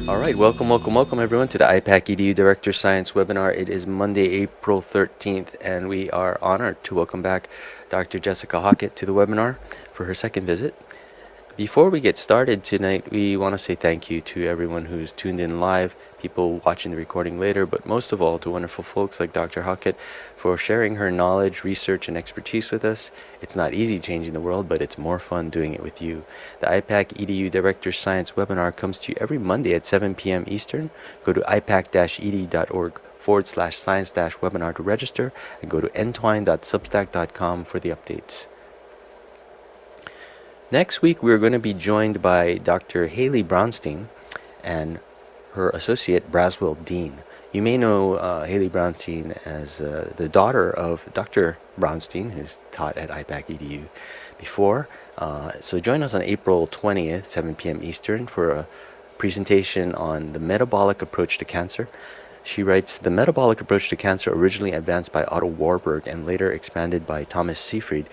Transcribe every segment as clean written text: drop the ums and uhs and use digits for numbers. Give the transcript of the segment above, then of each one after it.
All right, welcome everyone to the IPAC EDU Director Science webinar. It is Monday, April 13th, and we are honored to welcome back Dr. Jessica Hockett to the webinar for her second visit. Before we get started tonight, we want to say thank you to everyone who's tuned in live, people watching the recording later, but most of all to wonderful folks like Dr. Hockett for sharing her knowledge, research, and expertise with us. It's not easy changing the world, but it's more fun doing it with you. The IPAC EDU Director Science webinar comes to you every Monday at 7 p.m. Eastern. Go to ipac-edu.org/science-webinar to register, and go to entwine.substack.com for the updates. Next week, we're going to be joined by Dr. Haley Brownstein and her associate, Braswell Dean. You may know Haley Brownstein as the daughter of Dr. Brownstein, who's taught at IPAC EDU before. So join us on April 20th, 7 p.m. Eastern, for a presentation on the metabolic approach to cancer. She writes, the metabolic approach to cancer, originally advanced by Otto Warburg and later expanded by Thomas Seyfried,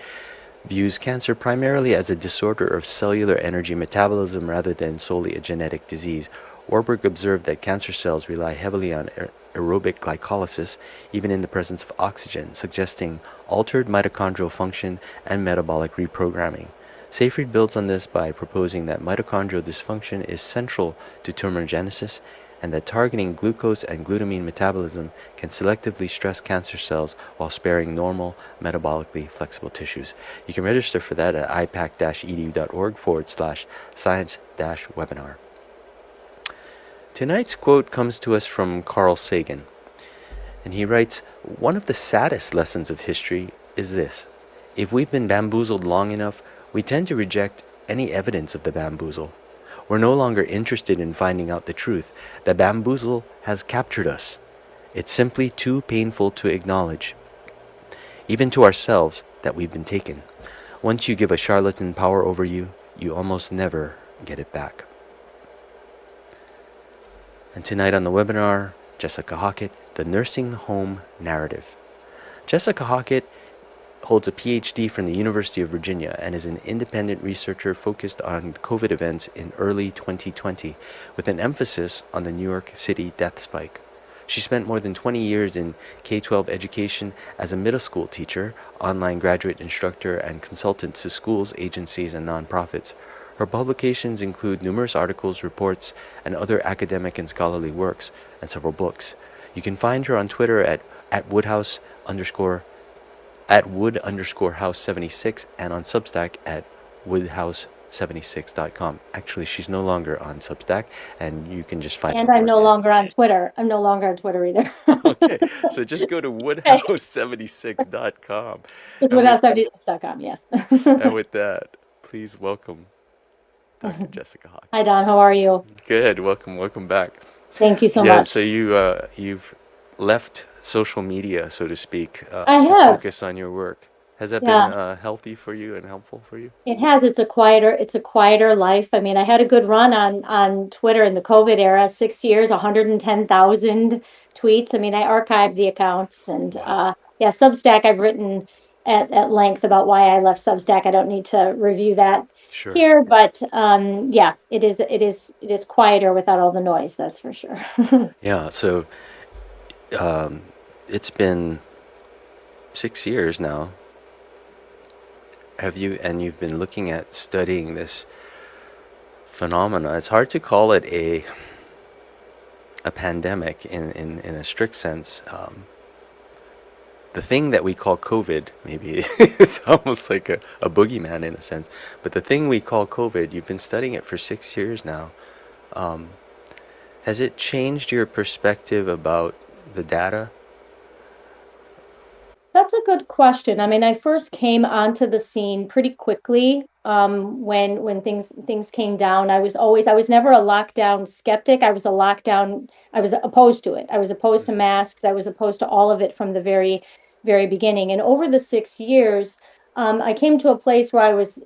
views cancer primarily as a disorder of cellular energy metabolism rather than solely a genetic disease. Warburg observed that cancer cells rely heavily on aerobic glycolysis, even in the presence of oxygen, suggesting altered mitochondrial function and metabolic reprogramming. Seyfried builds on this by proposing that mitochondrial dysfunction is central to tumorigenesis and that targeting glucose and glutamine metabolism can selectively stress cancer cells while sparing normal, metabolically flexible tissues. You can register for that at ipac-edu.org/science-webinar. Tonight's quote comes to us from Carl Sagan, and he writes, one of the saddest lessons of history is this: if we've been bamboozled long enough, we tend to reject any evidence of the bamboozle. We're no longer interested in finding out the truth. The bamboozle has captured us. It's simply too painful to acknowledge, even to ourselves, that we've been taken. Once you give a charlatan power over you, you almost never get it back. And tonight on the webinar, Jessica Hockett, The Nursing Home Narrative. Jessica Hockett holds a PhD from the University of Virginia and is an independent researcher focused on COVID events in early 2020, with an emphasis on the New York City death spike. She spent more than 20 years in K-12 education as a middle school teacher, online graduate instructor, and consultant to schools, agencies, and nonprofits. Her publications include numerous articles, reports, and other academic and scholarly works, and several books. You can find her on Twitter at Wood_House76 and on Substack at woodhouse76.com. Actually, she's no longer on Substack, and you can just find And her I'm work no at. longer on Twitter. I'm no longer on Twitter either. Okay, so just go to Okay. woodhouse76.com. It's And with without76.com, yes. and with that, please welcome Dr. Jessica Hockett. Hi, Don. How are you? Good, welcome back. Thank you so Yeah, much. so you've left social media, so to speak, I to have. focus on your work. Has that been Yeah, healthy for you and helpful for you? it has. It's a quieter life. I mean, I had a good run on Twitter in the COVID era, 6 years, 110,000 tweets. I mean, I archived the accounts and Wow. yeah, Substack, I've written at length about why I left Substack. I don't need to review that Sure. here, but yeah, it is quieter without all the noise, that's for sure. Yeah, so um, it's been 6 years now. You've been looking at studying this phenomena. It's hard to call it a pandemic in a strict sense. The thing that we call COVID, maybe it's almost like a boogeyman in a sense, but the thing we call COVID, you've been studying it for 6 years now. Um, has it changed your perspective about the data? That's a good question. I mean, I first came onto the scene pretty quickly when things came down. I was never a lockdown skeptic. I was opposed to it. I was opposed to Mhm. masks. I was opposed to all of it from the very beginning. And over the 6 years, I came to a place where I was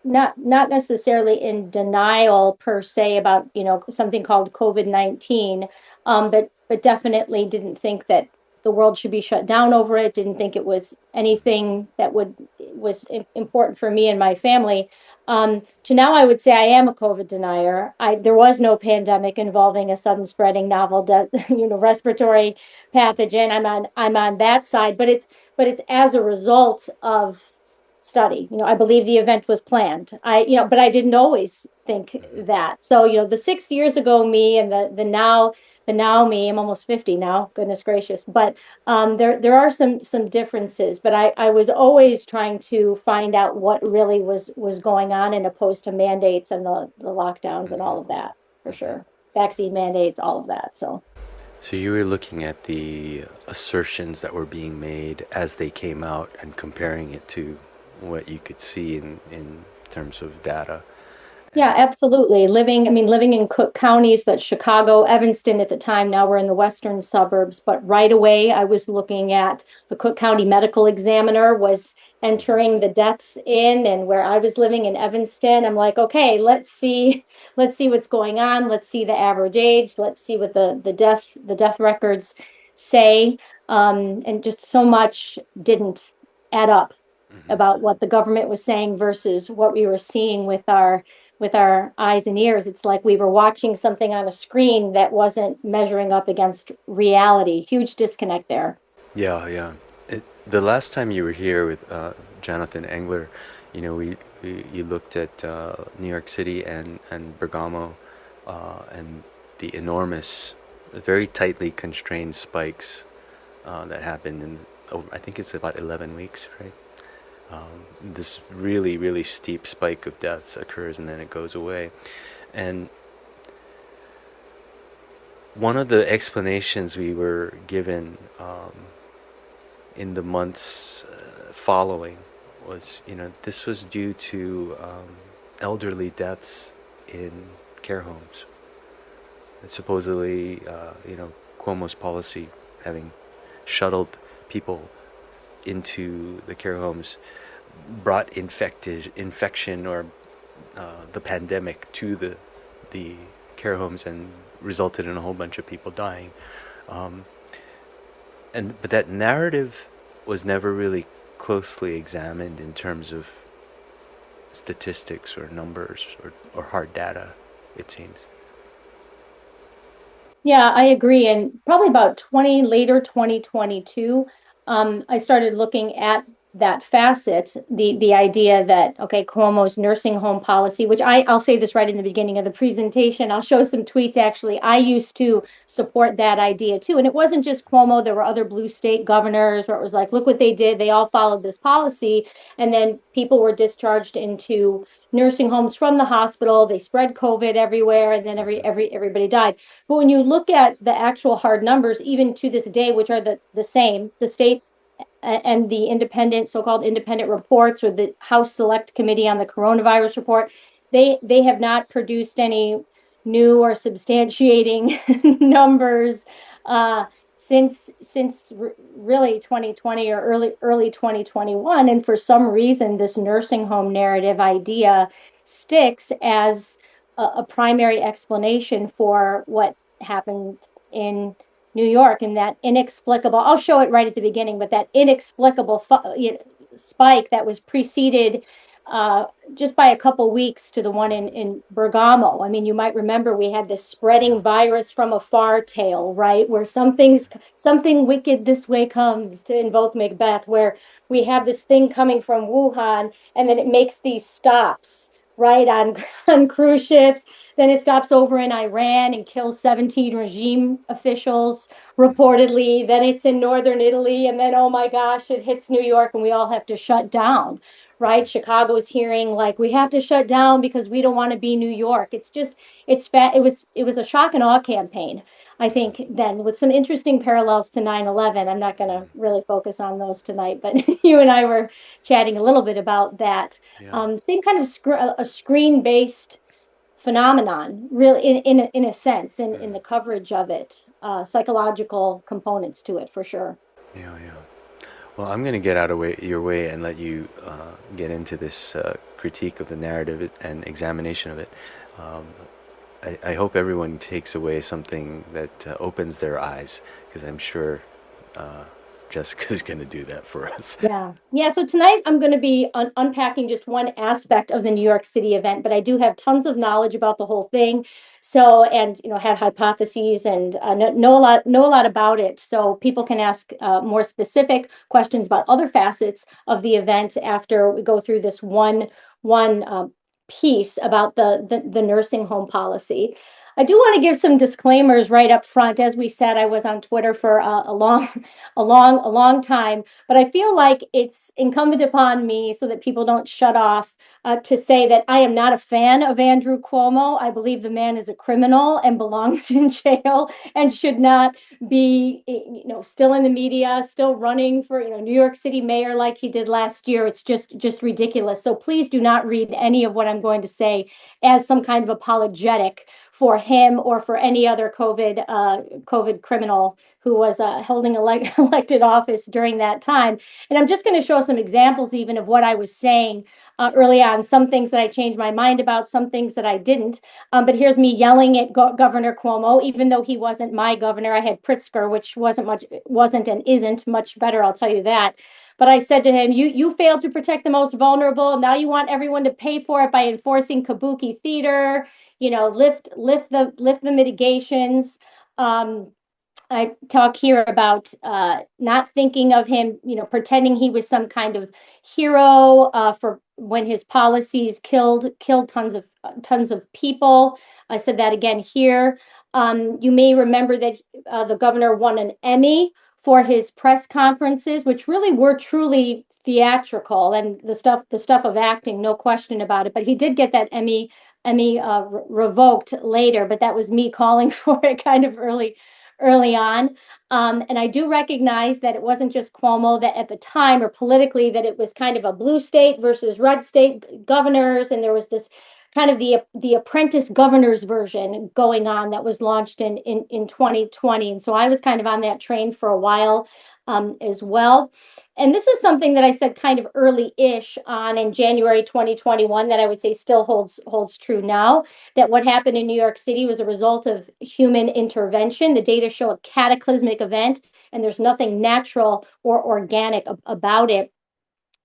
not necessarily in denial per se about something called COVID-19, but definitely didn't think that the world should be shut down over it, didn't think it was anything that would was important for me and my family. To now, I would say I am a COVID denier. There was no pandemic involving a sudden spreading novel, respiratory pathogen. I'm on that side, but it's as a result of study. I believe the event was planned. But I didn't always think that. So, the 6 years ago me and the now me, I'm almost 50 now, goodness gracious. But there are some differences. But I was always trying to find out what really was going on, and opposed to mandates and the lockdowns and all of that, for sure. Vaccine mandates, all of that. So So you were looking at the assertions that were being made as they came out and comparing it to what you could see in terms of data. yeah, And absolutely. Living in Cook counties, that's Chicago, Evanston at the time. Now we're in the western suburbs, but right away I was looking at the Cook County Medical Examiner was entering the deaths in, and where I was living in Evanston, I'm like, okay, let's see what's going on. Let's see the average age. Let's see what the death records say. And just so much didn't add up mhm. about what the government was saying versus what we were seeing with our eyes and ears. It's like we were watching something on a screen that wasn't measuring up against reality. Huge disconnect there. Yeah, yeah. The last time you were here with Jonathan Engler, you looked at New York City and Bergamo, and the enormous, very tightly constrained spikes that happened in, oh, I think it's about 11 weeks, right? This really, really steep spike of deaths occurs and then it goes away. And one of the explanations we were given in the months following was, this was due to elderly deaths in care homes. And supposedly, Cuomo's policy, having shuttled people into the care homes, brought infection or the pandemic to the care homes and resulted in a whole bunch of people dying. Um, but that narrative was never really closely examined in terms of statistics or numbers or hard data, it seems. Yeah, I agree. And probably about 2022, I started looking at that facet, the idea that, okay, Cuomo's nursing home policy, which I'll say this right in the beginning of the presentation. I'll show some tweets actually. I used to support that idea too. And it wasn't just Cuomo, there were other blue state governors where it was like, look what they did. They all followed this policy. And then people were discharged into nursing homes from the hospital. They spread COVID everywhere, and then everybody died. But when you look at the actual hard numbers, even to this day, which are the same, the state and the so-called independent reports, or the House Select Committee on the Coronavirus Report, they have not produced any new or substantiating numbers uh, since really 2020 or early 2021. And for some reason, this nursing home narrative idea sticks as a primary explanation for what happened in New York, and that inexplicable, I'll show it right at the beginning, but that inexplicable spike that was preceded uh, just by a couple weeks to the one in Bergamo. I mean, you might remember we had this Yeah. spreading virus from afar tale, right? Where something wicked this way comes, to invoke Macbeth, where we have this thing coming from Wuhan, and then it makes these stops, right, on cruise ships. Then it stops over in Iran and kills 17 regime officials, reportedly. Then it's in northern Italy. And then, oh my gosh, it hits New York and we all have to shut down, right? Chicago's hearing like, we have to shut down because we don't want to be New York. It's fat. It was a shock and awe campaign, I think, then, with some interesting parallels to 9/11. I'm not going to really focus on those tonight, but you and I were chatting a little bit about that. Yeah. Same kind of a screen based phenomenon, really, in a sense, in the coverage of it, psychological components to it, for sure. Yeah, yeah. Well, I'm going to get out of your way and let you get into this critique of the narrative and examination of it. Um, I hope everyone takes away something that opens their eyes, because I'm sure Jessica's going to do that for us. Yeah. Yeah. So tonight I'm going to be unpacking just one aspect of the New York City event, but I do have tons of knowledge about the whole thing. So, and have hypotheses and know a lot about it. So people can ask more specific questions about other facets of the event after we go through this one piece about the nursing home policy. I do want to give some disclaimers right up front. As we said, I was on Twitter for a long, a long time. But I feel like it's incumbent upon me so that people don't shut off to say that I am not a fan of Andrew Cuomo. I believe the man is a criminal and belongs in jail and should not be, still in the media, still running for, New York City mayor like he did last year. It's just ridiculous. So please do not read any of what I'm going to say as some kind of apologetic for him or for any other COVID criminal who was holding elected office during that time. And I'm just going to show some examples even of what I was saying early on, some things that I changed my mind about, some things that I didn't. But here's me yelling at Governor Cuomo, even though he wasn't my governor. I had Pritzker, which wasn't and isn't much better, I'll tell you that. But I said to him, you failed to protect the most vulnerable. Now you want everyone to pay for it by enforcing kabuki theater, lift the mitigations. Um, I talk here about not thinking of him, pretending he was some kind of hero for when his policies killed tons of people. I said that again here. You may remember that the governor won an Emmy for his press conferences, which really were truly theatrical and the stuff of acting, no question about it. But he did get that Emmy revoked later. But that was me calling for it kind of early on. And I do recognize that it wasn't just Cuomo that at the time or politically that it was kind of a blue state versus red state governors. And there was this kind of the apprentice governors version going on that was launched in 2020. And so I was kind of on that train for a while as well. And this is something that I said kind of early-ish on in January 2021 that I would say still holds true now, that what happened in New York City was a result of human intervention. The data show a cataclysmic event, and there's nothing natural or organic about it.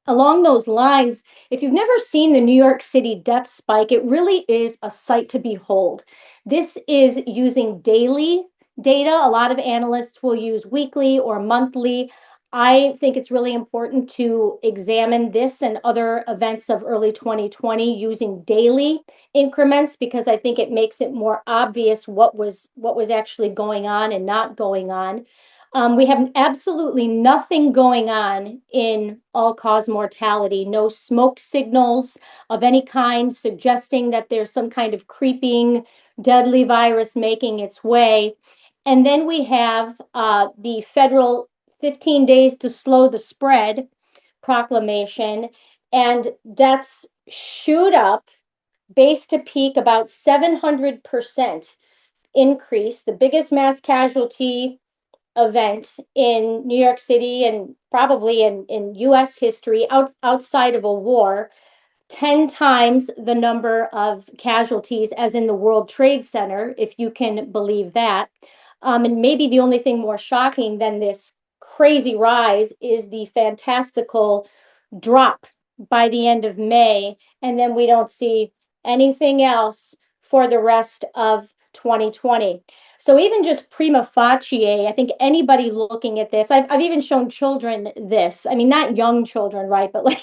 Along those lines, if you've never seen the New York City death spike, it really is a sight to behold. This is using daily data. A lot of analysts will use weekly or monthly. I think it's really important to examine this and other events of early 2020 using daily increments because I think it makes it more obvious what was actually going on and not going on. We have absolutely nothing going on in all-cause mortality, no smoke signals of any kind suggesting that there's some kind of creeping, deadly virus making its way. And then we have the federal 15 days to slow the spread proclamation, and deaths shoot up base to peak about 700% increase, the biggest mass casualty event in New York City and probably in US history outside of a war, 10 times the number of casualties as in the World Trade Center, if you can believe that. And maybe the only thing more shocking than this crazy rise is the fantastical drop by the end of May. And then we don't see anything else for the rest of 2020. So even just prima facie, I think anybody looking at this, I've even shown children this. I mean, not young children, right? But like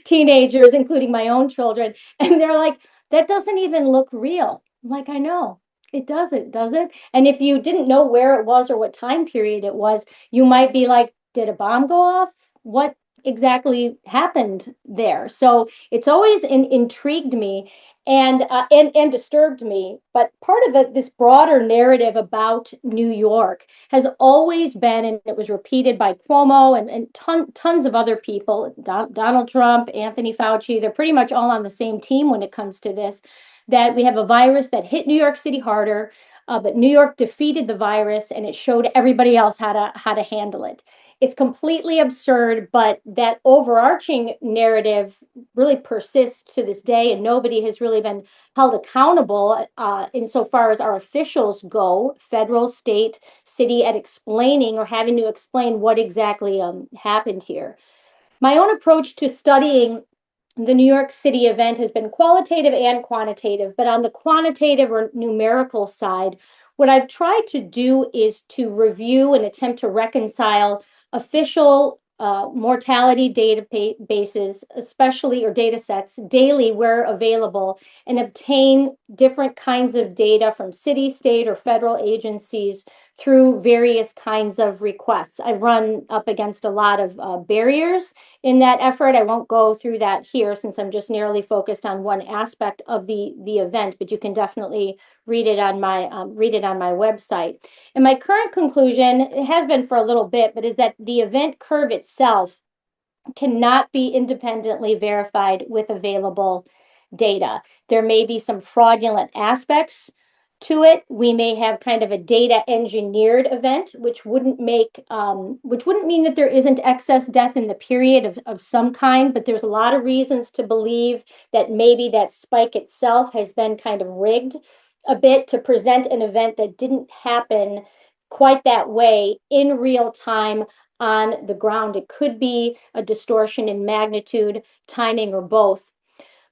teenagers, including my own children. And they're like, that doesn't even look real. I'm like, I know. It doesn't, does it? And if you didn't know where it was or what time period it was, you might be like, did a bomb go off? What exactly happened there? So it's always intrigued me and disturbed me. But part of this broader narrative about New York has always been, and it was repeated by Cuomo and tons of other people, Donald Trump, Anthony Fauci, they're pretty much all on the same team when it comes to this, that we have a virus that hit New York City harder, but New York defeated the virus and it showed everybody else how to handle it. It's completely absurd, but that overarching narrative really persists to this day, and nobody has really been held accountable insofar as our officials go, federal, state, city, at explaining or having to explain what exactly happened here. My own approach to studying the New York City event has been qualitative and quantitative, but on the quantitative or numerical side, what I've tried to do is to review and attempt to reconcile official mortality databases, especially or data sets, daily where available, and obtain different kinds of data from city, state, or federal agencies through various kinds of requests. I've run up against a lot of barriers in that effort. I won't go through that here since I'm just narrowly focused on one aspect of the event, but you can definitely read it on my website. And my current conclusion, it has been for a little bit, but is that the event curve itself cannot be independently verified with available data. There may be some fraudulent aspects to it. We may have kind of a data engineered event, which wouldn't mean that there isn't excess death in the period of some kind, but there's a lot of reasons to believe that maybe that spike itself has been kind of rigged a bit to present an event that didn't happen quite that way in real time on the ground. It could be a distortion in magnitude, timing, or both.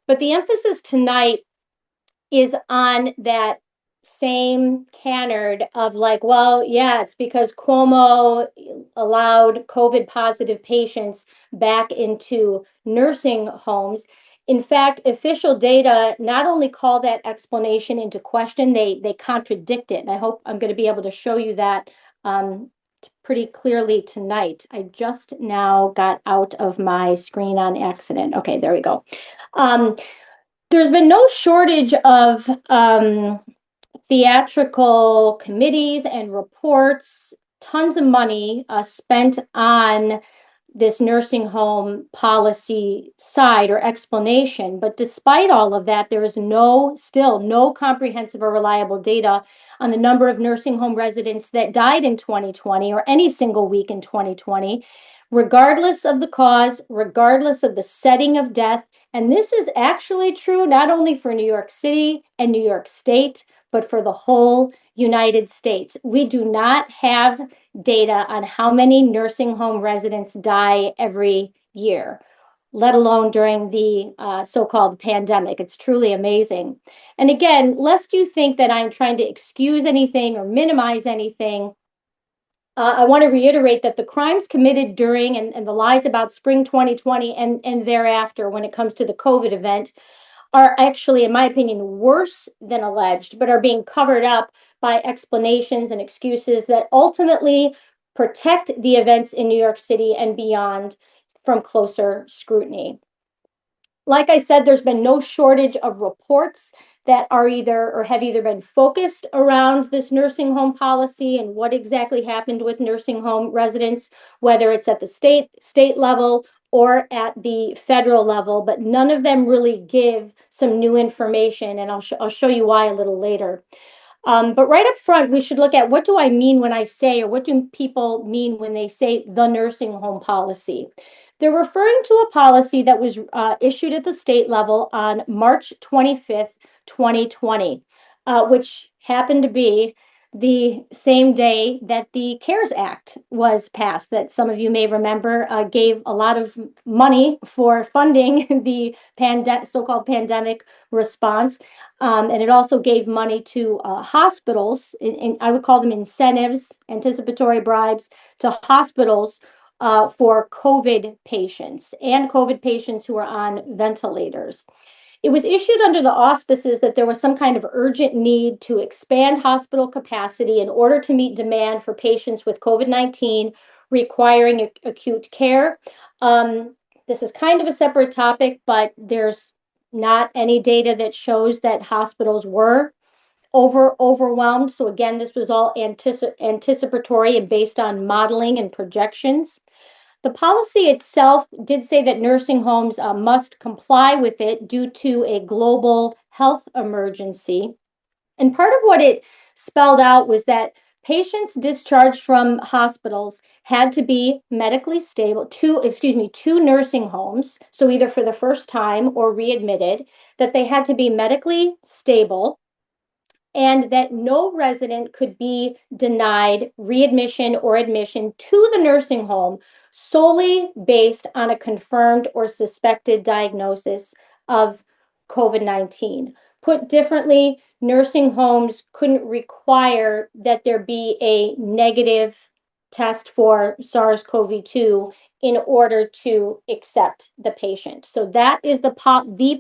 But the emphasis tonight is on that same canard of like, well, yeah, it's because Cuomo allowed COVID positive patients back into nursing homes. In fact, official data not only call that explanation into question, they contradict it. And I hope I'm going to be able to show you that pretty clearly tonight. I just now got out of my screen on accident. Okay, there we go. There's been no shortage of theatrical committees and reports, tons of money spent on this nursing home policy side or explanation. But despite all of that, there is still no comprehensive or reliable data on the number of nursing home residents that died in 2020 or any single week in 2020, regardless of the cause, regardless of the setting of death. And this is actually true not only for New York City and New York State, but for the whole United States. We do not have data on how many nursing home residents die every year, let alone during the so-called pandemic. It's truly amazing. And again, lest you think that I'm trying to excuse anything or minimize anything, I want to reiterate that the crimes committed during and the lies about spring 2020 and thereafter, when it comes to the COVID event, are actually, in my opinion, worse than alleged, but are being covered up by explanations and excuses that ultimately protect the events in New York City and beyond from closer scrutiny. Like I said, there's been no shortage of reports that are either or have either been focused around this nursing home policy and what exactly happened with nursing home residents, whether it's at the state level or at the federal level, but none of them really give some new information, and I'll show you why a little later. But right up front, we should look at what do I mean when I say, or what do people mean when they say the nursing home policy? They're referring to a policy that was issued at the state level on March 25th, 2020, which happened to be the same day that the CARES Act was passed, that some of you may remember gave a lot of money for funding the so-called pandemic response. And it also gave money to hospitals, and I would call them incentives, anticipatory bribes to hospitals for COVID patients and COVID patients who are on ventilators. It was issued under the auspices that there was some kind of urgent need to expand hospital capacity in order to meet demand for patients with COVID-19 requiring acute care. This is kind of a separate topic, but there's not any data that shows that hospitals were overwhelmed. So again, this was all anticipatory and based on modeling and projections. The policy itself did say that nursing homes must comply with it due to a global health emergency. And part of what it spelled out was that patients discharged from hospitals had to be medically stable, two nursing homes, so either for the first time or readmitted, that they had to be medically stable, and that no resident could be denied readmission or admission to the nursing home solely based on a confirmed or suspected diagnosis of COVID-19. Put differently, nursing homes couldn't require that there be a negative test for SARS-CoV-2 in order to accept the patient. So that is the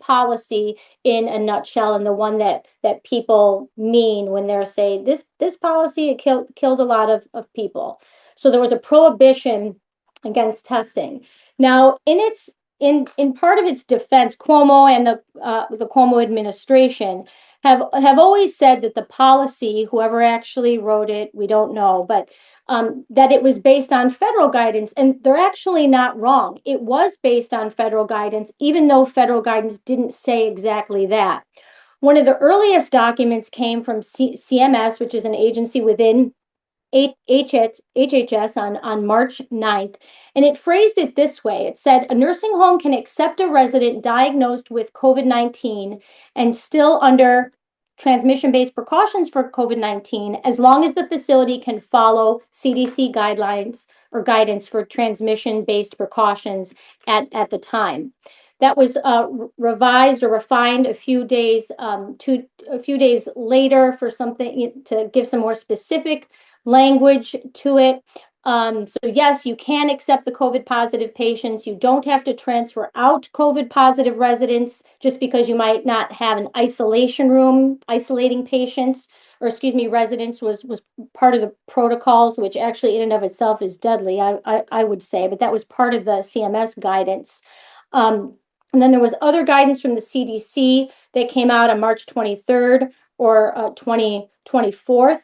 policy in a nutshell, and the one that people mean when they're saying this policy it killed a lot of people. So there was a prohibition against testing. Now, in part of its defense, Cuomo and the Cuomo administration have always said that the policy, whoever actually wrote it, we don't know, but that it was based on federal guidance, and they're actually not wrong. It was based on federal guidance, even though federal guidance didn't say exactly that. One of the earliest documents came from CMS, which is an agency within HHS on March 9th, and it phrased it this way. It said, a nursing home can accept a resident diagnosed with COVID-19 and still under transmission-based precautions for COVID-19 as long as the facility can follow CDC guidelines or guidance for transmission-based precautions at the time. That was revised or refined a few days later for something to give some more specific language to it. So yes, you can accept the COVID positive patients. You don't have to transfer out COVID positive residents just because you might not have an isolation room. Isolating patients, or excuse me, residents was part of the protocols, which actually in and of itself is deadly, I would say, but that was part of the CMS guidance. And then there was other guidance from the CDC that came out on March 23rd or 2024,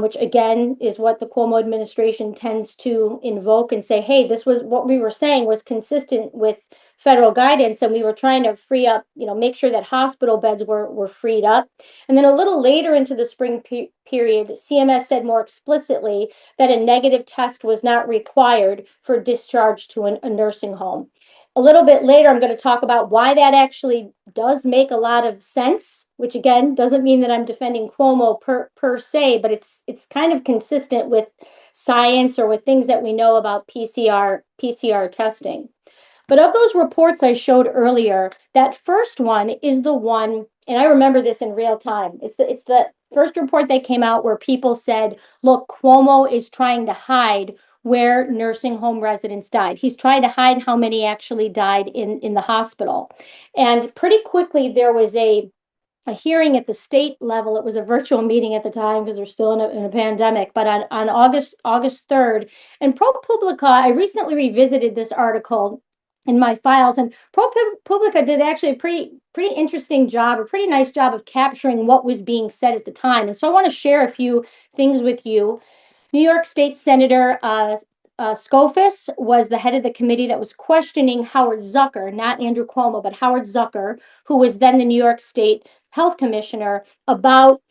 which again is what the Cuomo administration tends to invoke and say, hey, this was what we were saying was consistent with federal guidance, and we were trying to free up, make sure that hospital beds were freed up. And then a little later into the spring period, CMS said more explicitly that a negative test was not required for discharge to a nursing home. A little bit later, I'm going to talk about why that actually does make a lot of sense, which again doesn't mean that I'm defending Cuomo per se, but it's kind of consistent with science or with things that we know about PCR testing. But of those reports I showed earlier, that first one is the one, and I remember this in real time. It's the first report that came out where people said, look, Cuomo is trying to hide where nursing home residents died. He's trying to hide how many actually died in the hospital. And pretty quickly, there was a hearing at the state level. It was a virtual meeting at the time because we're still in a pandemic, but on August 3rd. And ProPublica, I recently revisited this article in my files, and ProPublica did actually a pretty interesting job, a pretty nice job of capturing what was being said at the time. And so I want to share a few things with you. New York State Senator Skoufis was the head of the committee that was questioning Howard Zucker, not Andrew Cuomo, but Howard Zucker, who was then the New York State Health Commissioner, about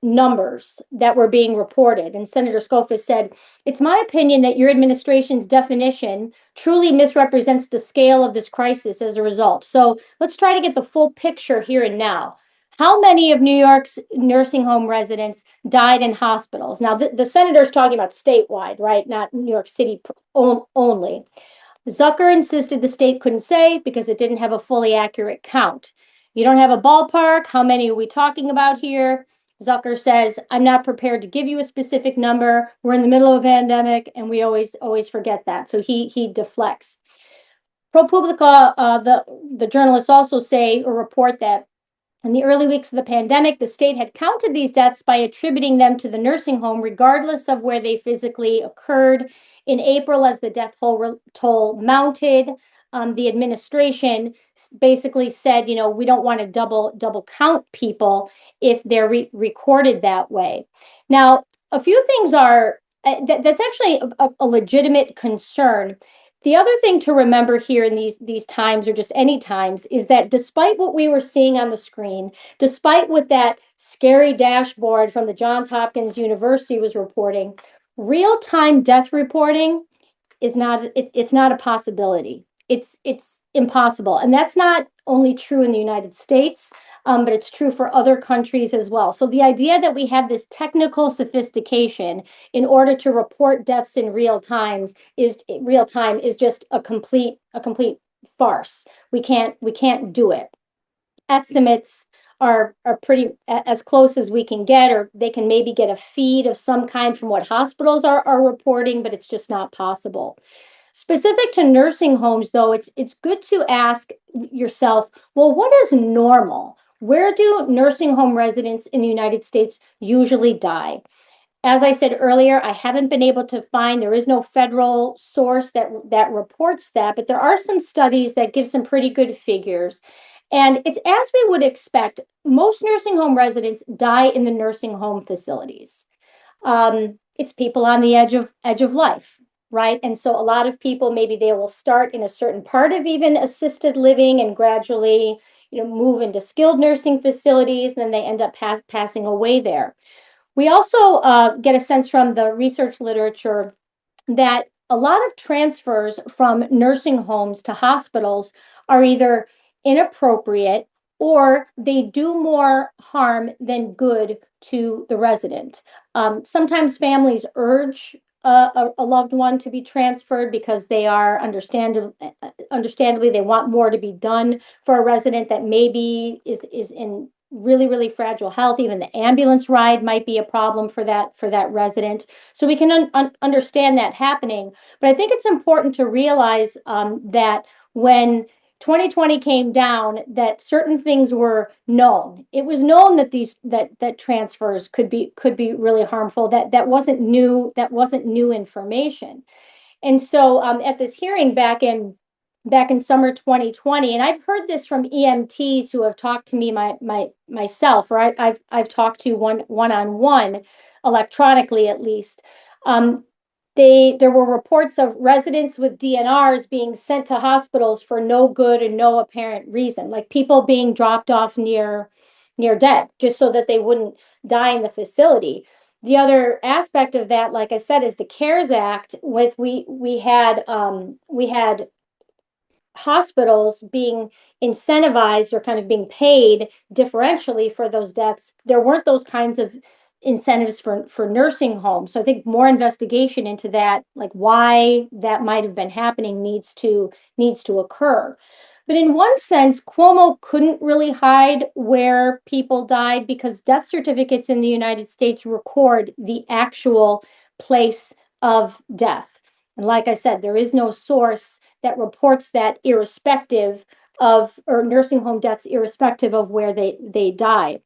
numbers that were being reported. And Senator Skoufis said, it's my opinion that your administration's definition truly misrepresents the scale of this crisis as a result. So let's try to get the full picture here and now. How many of New York's nursing home residents died in hospitals? Now, the senator's talking about statewide, right? Not New York City only. Zucker insisted the state couldn't say because it didn't have a fully accurate count. You don't have a ballpark. How many are we talking about here? Zucker says, I'm not prepared to give you a specific number. We're in the middle of a pandemic, and we always forget that. So he deflects. ProPublica, the journalists also say or report that in the early weeks of the pandemic, the state had counted these deaths by attributing them to the nursing home, regardless of where they physically occurred. In April, as the death toll mounted, the administration basically said, we don't want to double count people if they're recorded that way. Now, a few things are that's actually a legitimate concern. The other thing to remember here in these times, or just any times, is that despite what we were seeing on the screen, despite what that scary dashboard from the Johns Hopkins University was reporting, real-time death reporting is not it's not a possibility. It's impossible, and that's not only true in the United States, but it's true for other countries as well. So the idea that we have this technical sophistication in order to report deaths in real time is just a complete farce. We can't do it. Estimates are pretty as close as we can get, or they can maybe get a feed of some kind from what hospitals are reporting, but it's just not possible. Specific to nursing homes, though, it's good to ask yourself, well, what is normal? Where do nursing home residents in the United States usually die? As I said earlier, I haven't been able to find, there is no federal source that reports that, but there are some studies that give some pretty good figures. And it's as we would expect, most nursing home residents die in the nursing home facilities. It's people on the edge of life, right? And so a lot of people, maybe they will start in a certain part of even assisted living and gradually, move into skilled nursing facilities, and then they end up passing away there. We also get a sense from the research literature that a lot of transfers from nursing homes to hospitals are either inappropriate or they do more harm than good to the resident. Sometimes families urge a loved one to be transferred because they are understandably they want more to be done for a resident that maybe is in really, really fragile health. Even the ambulance ride might be a problem for that resident. So we can understand that happening. But I think it's important to realize that when 2020 came down, that certain things were known. It was known that that transfers could be really harmful. That wasn't new. That wasn't new information. And so at this hearing back in summer 2020, and I've heard this from EMTs who have talked to me myself, or I've talked to on one electronically at least. Um, there were reports of residents with DNRs being sent to hospitals for no good and no apparent reason, like people being dropped off near dead just so that they wouldn't die in the facility. The other aspect of that, like I said, is the CARES Act. With we had hospitals being incentivized or kind of being paid differentially for those deaths. There weren't those kinds of incentives for nursing homes. So I think more investigation into that, like why that might have been happening, needs to occur. But in one sense, Cuomo couldn't really hide where people died because death certificates in the United States record the actual place of death. And like I said, there is no source that reports that irrespective of, or nursing home deaths irrespective of where they die.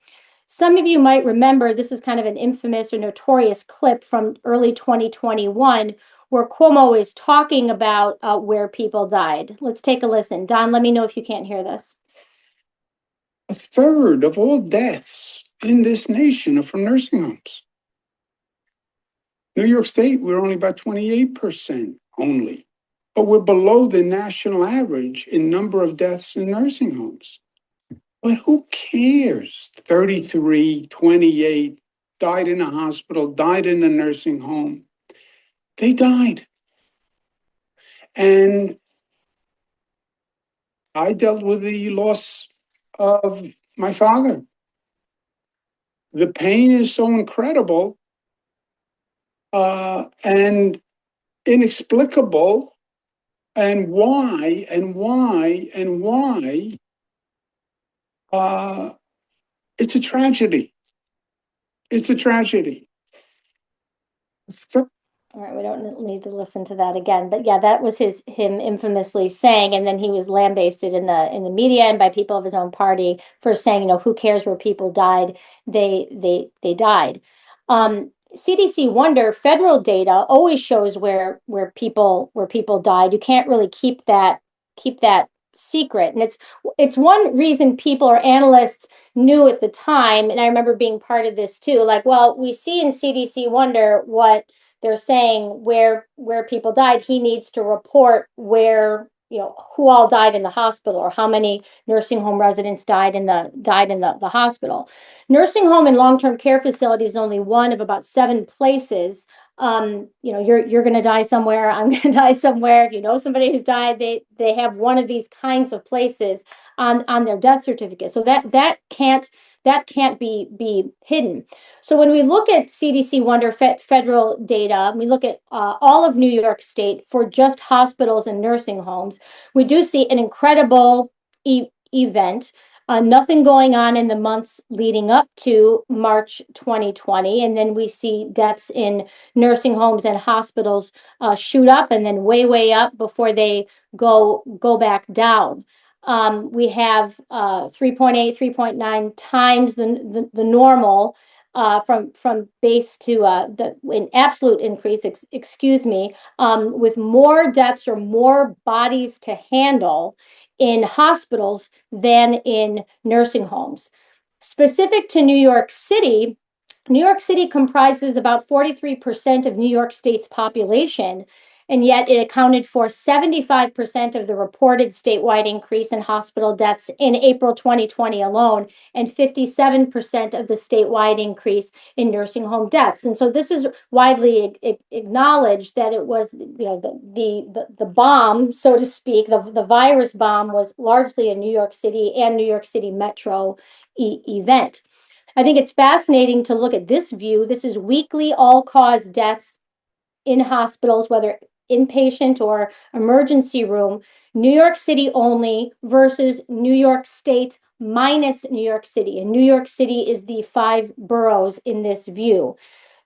Some of you might remember this is kind of an infamous or notorious clip from early 2021 where Cuomo is talking about where people died. Let's take a listen. Don, let me know if you can't hear this. A third of all deaths in this nation are from nursing homes. New York State, we're only about 28% only, but we're below the national average in number of deaths in nursing homes. But who cares? 33, 28 died in a hospital, died in a nursing home. They died. And I dealt with the loss of my father. The pain is so incredible and inexplicable. And why? Uh, it's a tragedy. It's a tragedy. All right, we don't need to listen to that again, but yeah, that was him infamously saying, and then he was lambasted in the media and by people of his own party for saying, who cares where people died? They died. CDC Wonder federal data always shows where people died. You can't really keep that secret, and it's one reason people or analysts knew at the time, and I remember being part of this too. Like, well, we see in CDC Wonder what they're saying where people died, he needs to report where, who all died in the hospital, or how many nursing home residents died in the hospital. Nursing home and long-term care facilities is only one of about 7 places. You're going to die somewhere. I'm going to die somewhere. If you know somebody who's died, they have one of these kinds of places on their death certificate. So that can't be hidden. So when we look at CDC Wonder federal data, we look at all of New York State for just hospitals and nursing homes. We do see an incredible event. Nothing going on in the months leading up to March 2020. And then we see deaths in nursing homes and hospitals shoot up and then way up before they go back down. We have 3.8, 3.9 times the normal from base to an absolute increase, excuse me, with more deaths or more bodies to handle in hospitals than in nursing homes. Specific to New York City comprises about 43% of New York State's population, and yet it accounted for 75% of the reported statewide increase in hospital deaths in April 2020 alone, and 57% of the statewide increase in nursing home deaths. And so this is widely acknowledged that it was, the bomb, so to speak, the virus bomb was largely a New York City and New York City metro event. I think it's fascinating to look at this view. This is weekly all-cause deaths in hospitals, whether inpatient or emergency room, New York City only versus New York State minus New York City. And New York City is the 5 boroughs in this view.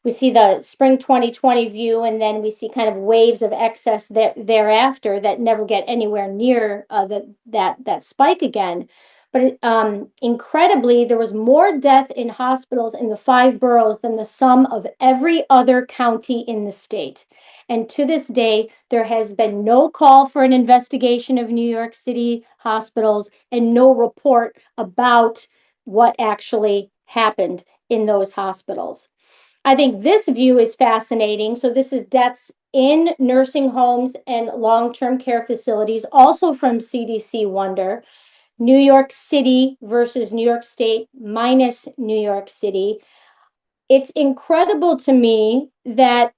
We see the spring 2020 view, and then we see kind of waves of excess thereafter that never get anywhere near that spike again. But incredibly, there was more death in hospitals in the 5 boroughs than the sum of every other county in the state. And to this day, there has been no call for an investigation of New York City hospitals and no report about what actually happened in those hospitals. I think this view is fascinating. So this is deaths in nursing homes and long-term care facilities, also from CDC Wonder. New York City versus New York State minus New York City. It's incredible to me that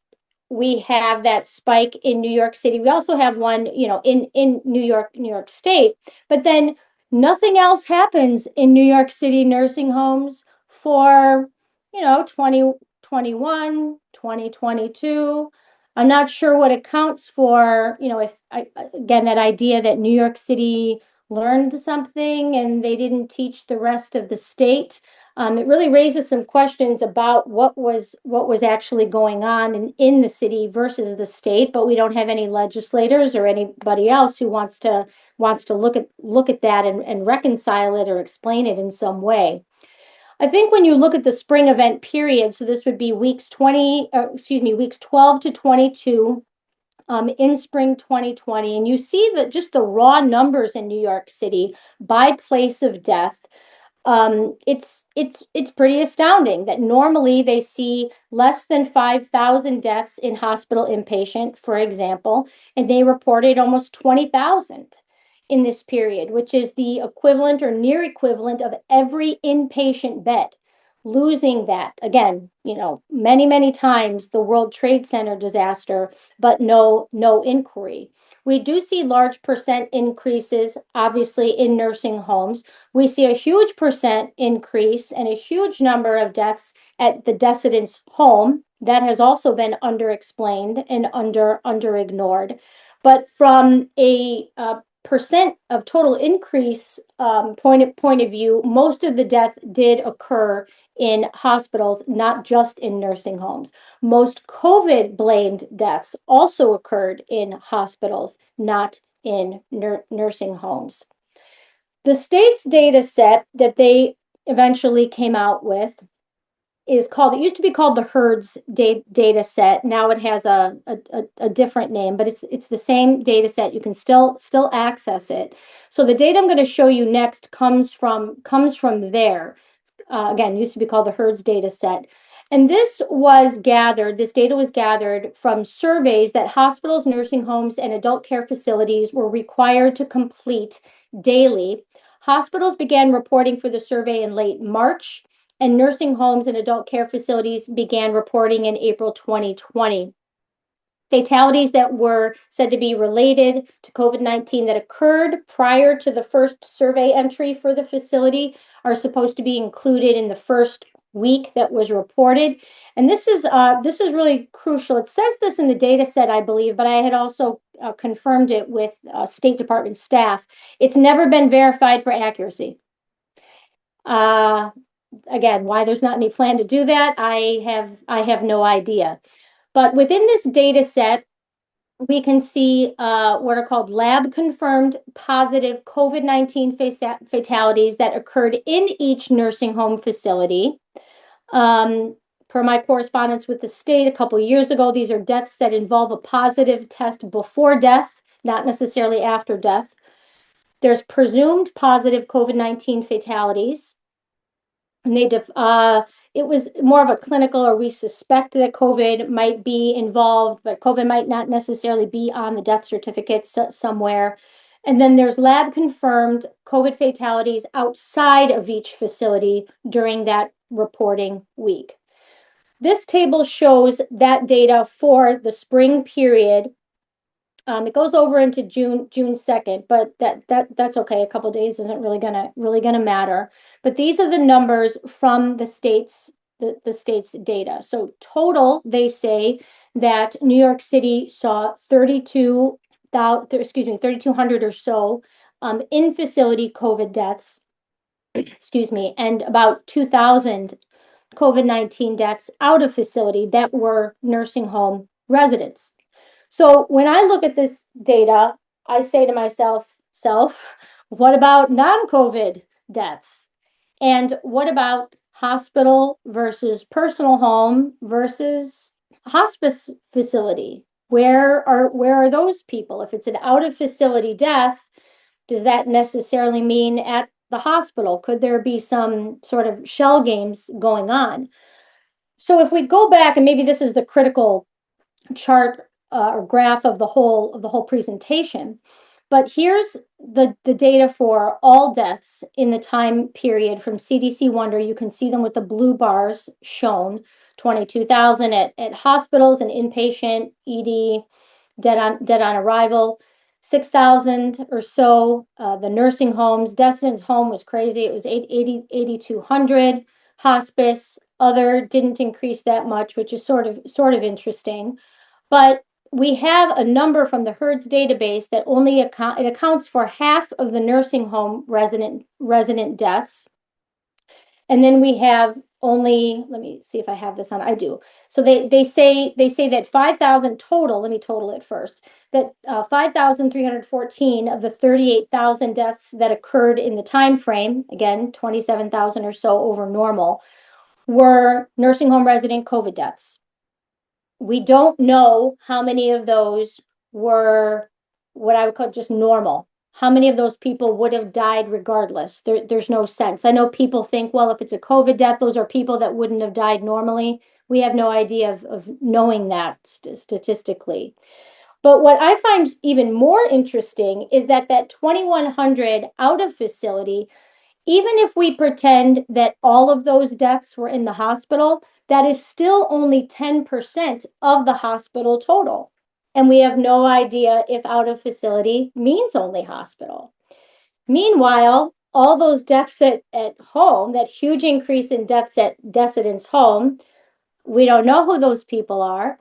we have that spike in New York City. We also have one, in New York State, but then nothing else happens in New York City nursing homes for, 2021, 2022. I'm not sure what accounts for, if again, that idea that New York City learned something and they didn't teach the rest of the state. It really raises some questions about what was actually going on in the city versus the state, but we don't have any legislators or anybody else who wants to look at that and reconcile it or explain it in some way. I think when you look at the spring event period, so this would be weeks 12 to 22 in spring 2020, and you see that just the raw numbers in New York City by place of death. It's pretty astounding that normally they see less than 5,000 deaths in hospital inpatient, for example, and they reported almost 20,000 in this period, which is the equivalent or near equivalent of every inpatient bed. Losing that again, many times the World Trade Center disaster, but no inquiry. We do see large percent increases, obviously, in nursing homes. We see a huge percent increase and a huge number of deaths at the decedent's home. That has also been underexplained and under ignored. But from a percent of total increase point of view, most of the death did occur in hospitals, not just in nursing homes. Most COVID blamed deaths also occurred in hospitals, not in nursing homes. The state's data set that they eventually came out with it used to be called the HERDS data set. Now it has a different name, but it's the same data set. You can still access it. So the data I'm going to show you next comes from there. Again, used to be called the HERDS data set. And this data was gathered from surveys that hospitals, nursing homes, and adult care facilities were required to complete daily. Hospitals began reporting for the survey in late March, and nursing homes and adult care facilities began reporting in April 2020. Fatalities that were said to be related to COVID-19 that occurred prior to the first survey entry for the facility are supposed to be included in the first week that was reported. And this is really crucial. It says this in the data set, I believe, but I had also confirmed it with State Department staff. It's never been verified for accuracy. Again, why there's not any plan to do that, I have no idea. But within this data set, we can see what are called lab-confirmed positive COVID-19 fatalities that occurred in each nursing home facility. Per my correspondence with the state a couple years ago, these are deaths that involve a positive test before death, not necessarily after death. There's presumed positive COVID-19 fatalities. And it was more of a clinical, or we suspect that COVID might be involved, but COVID might not necessarily be on the death certificate somewhere. And then there's lab confirmed COVID fatalities outside of each facility during that reporting week. This table shows that data for the spring period. It goes over into June 2nd, but that's okay. A couple days isn't really gonna matter. But these are the numbers from the state's data. So total, they say that New York City saw 3,200 or so in facility COVID deaths, and about 2,000 COVID-19 deaths out of facility that were nursing home residents. So when I look at this data, I say to myself, what about non-COVID deaths? And what about hospital versus personal home versus hospice facility? Where are those people? If it's an out of facility death, does that necessarily mean at the hospital? Could there be some sort of shell games going on? So if we go back, and maybe this is the critical chart or graph of the whole presentation, but here's the data for all deaths in the time period from CDC Wonder. You can see them with the blue bars shown. 22,000 at hospitals and inpatient, ED, dead on arrival. 6,000 or so the nursing homes. Destin's home was crazy. It was 8,200. Hospice, other didn't increase that much, which is sort of interesting. But we have a number from the HERDS database that only accounts for half of the nursing home resident deaths. And then we have only, let me see if I have this on. I do. So they say that 5,000 total. Let me total it first. That 5,314 of the 38,000 deaths that occurred in the time frame, again 27,000 or so over normal, were nursing home resident COVID deaths. We don't know how many of those were what I would call just normal. How many of those people would have died regardless? There's no sense. I know people think, well, if it's a COVID death, those are people that wouldn't have died normally. We have no idea of knowing that statistically. But what I find even more interesting is that 2,100 out of facility, even if we pretend that all of those deaths were in the hospital, that is still only 10% of the hospital total. And we have no idea if out of facility means only hospital. Meanwhile, all those deaths at home, that huge increase in deaths at residents' home, we don't know who those people are.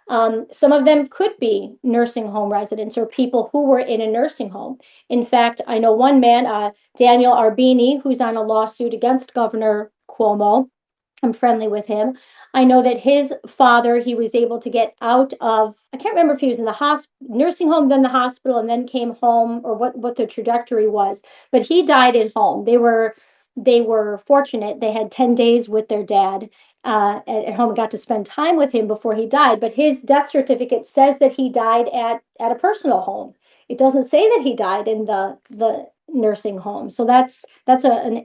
Some of them could be nursing home residents or people who were in a nursing home. In fact, I know one man, Daniel Arbini, who's on a lawsuit against Governor Cuomo. I'm friendly with him. I know that his father, he was able to get out of, I can't remember if he was in the nursing home, then the hospital, and then came home, or what the trajectory was. But he died at home. They were fortunate. They had 10 days with their dad at home and got to spend time with him before he died. But his death certificate says that he died at a personal home. It doesn't say that he died in the nursing home. So that's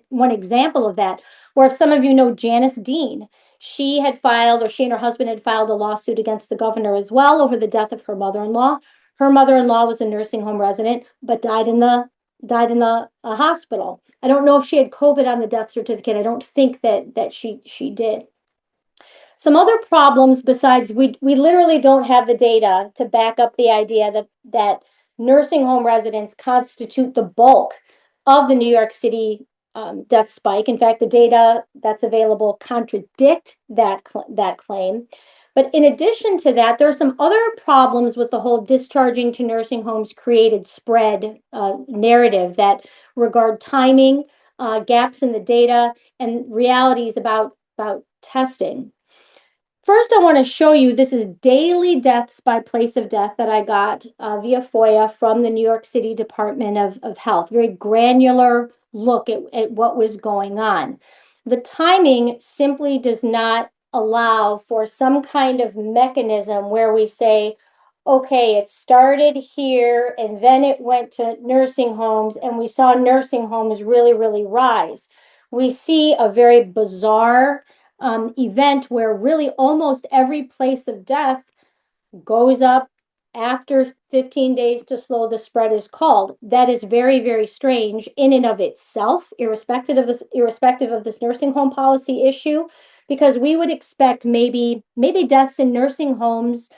one example of that. Or if some of you know Janice Dean, She had filed, or she and her husband had filed a lawsuit against the governor as well over the death of her mother-in-law. Her mother-in-law was a nursing home resident, but died in the hospital. I don't know if she had COVID on the death certificate. I don't think that she did. Some other problems besides we literally don't have the data to back up the idea that nursing home residents constitute the bulk of the New York City death spike. In fact, the data that's available contradict that claim. But in addition to that, there are some other problems with the whole discharging to nursing homes created spread narrative that regard timing, gaps in the data, and realities about testing. First, I want to show you this is daily deaths by place of death that I got via FOIA from the New York City Department of Health. Very granular look at what was going on. The timing simply does not allow for some kind of mechanism where we say, okay, it started here and then it went to nursing homes, and we saw nursing homes really, really rise. We see a very bizarre event where really almost every place of death goes up after 15 days to slow the spread is called. That is very, very strange in and of itself, irrespective of this nursing home policy issue, because we would expect maybe deaths in nursing homes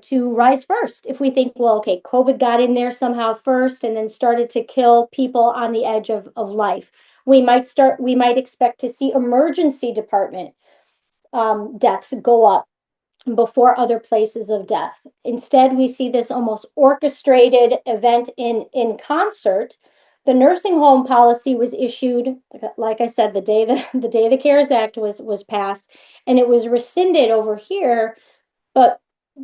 to rise first. If we think, well, okay, COVID got in there somehow first and then started to kill people on the edge of life. We might expect to see emergency department deaths go up before other places of death. Instead, we see this almost orchestrated event in concert. The nursing home policy was issued, like I said, the day the CARES Act was passed, and it was rescinded over here, but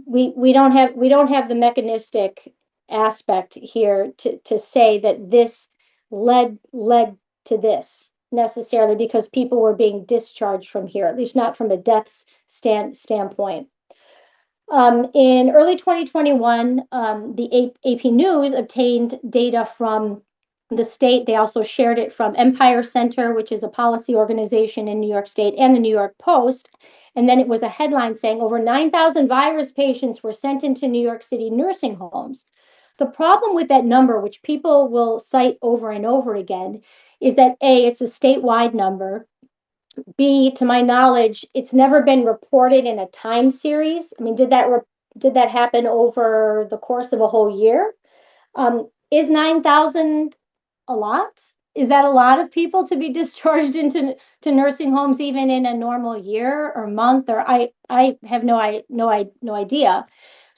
we don't have the mechanistic aspect here to say that this led to this necessarily, because people were being discharged from here, at least not from a deaths standpoint. In early 2021, the AP News obtained data from the state. They also shared it from Empire Center, which is a policy organization in New York State, and the New York Post. And then it was a headline saying over 9,000 virus patients were sent into New York City nursing homes. The problem with that number, which people will cite over and over again, is that A, it's a statewide number. B, to my knowledge, it's never been reported in a time series. I mean, did that happen over the course of a whole year? Is 9,000 a lot? Is that a lot of people to be discharged into to nursing homes even in a normal year or month? Or I have no idea.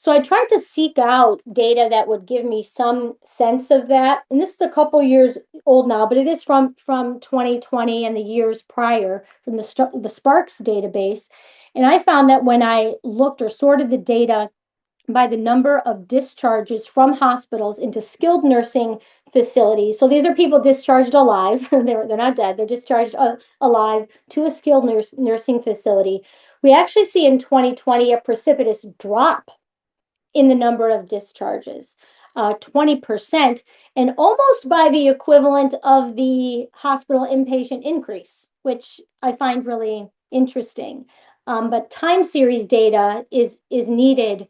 So I tried to seek out data that would give me some sense of that. And this is a couple years old now, but it is from 2020 and the years prior from the Sparks database. And I found that when I looked or sorted the data by the number of discharges from hospitals into skilled nursing facilities. So these are people discharged alive. They're not dead. They're discharged alive to a skilled nursing facility. We actually see in 2020 a precipitous drop in the number of discharges, 20%, and almost by the equivalent of the hospital inpatient increase, which I find really interesting. But time series data is needed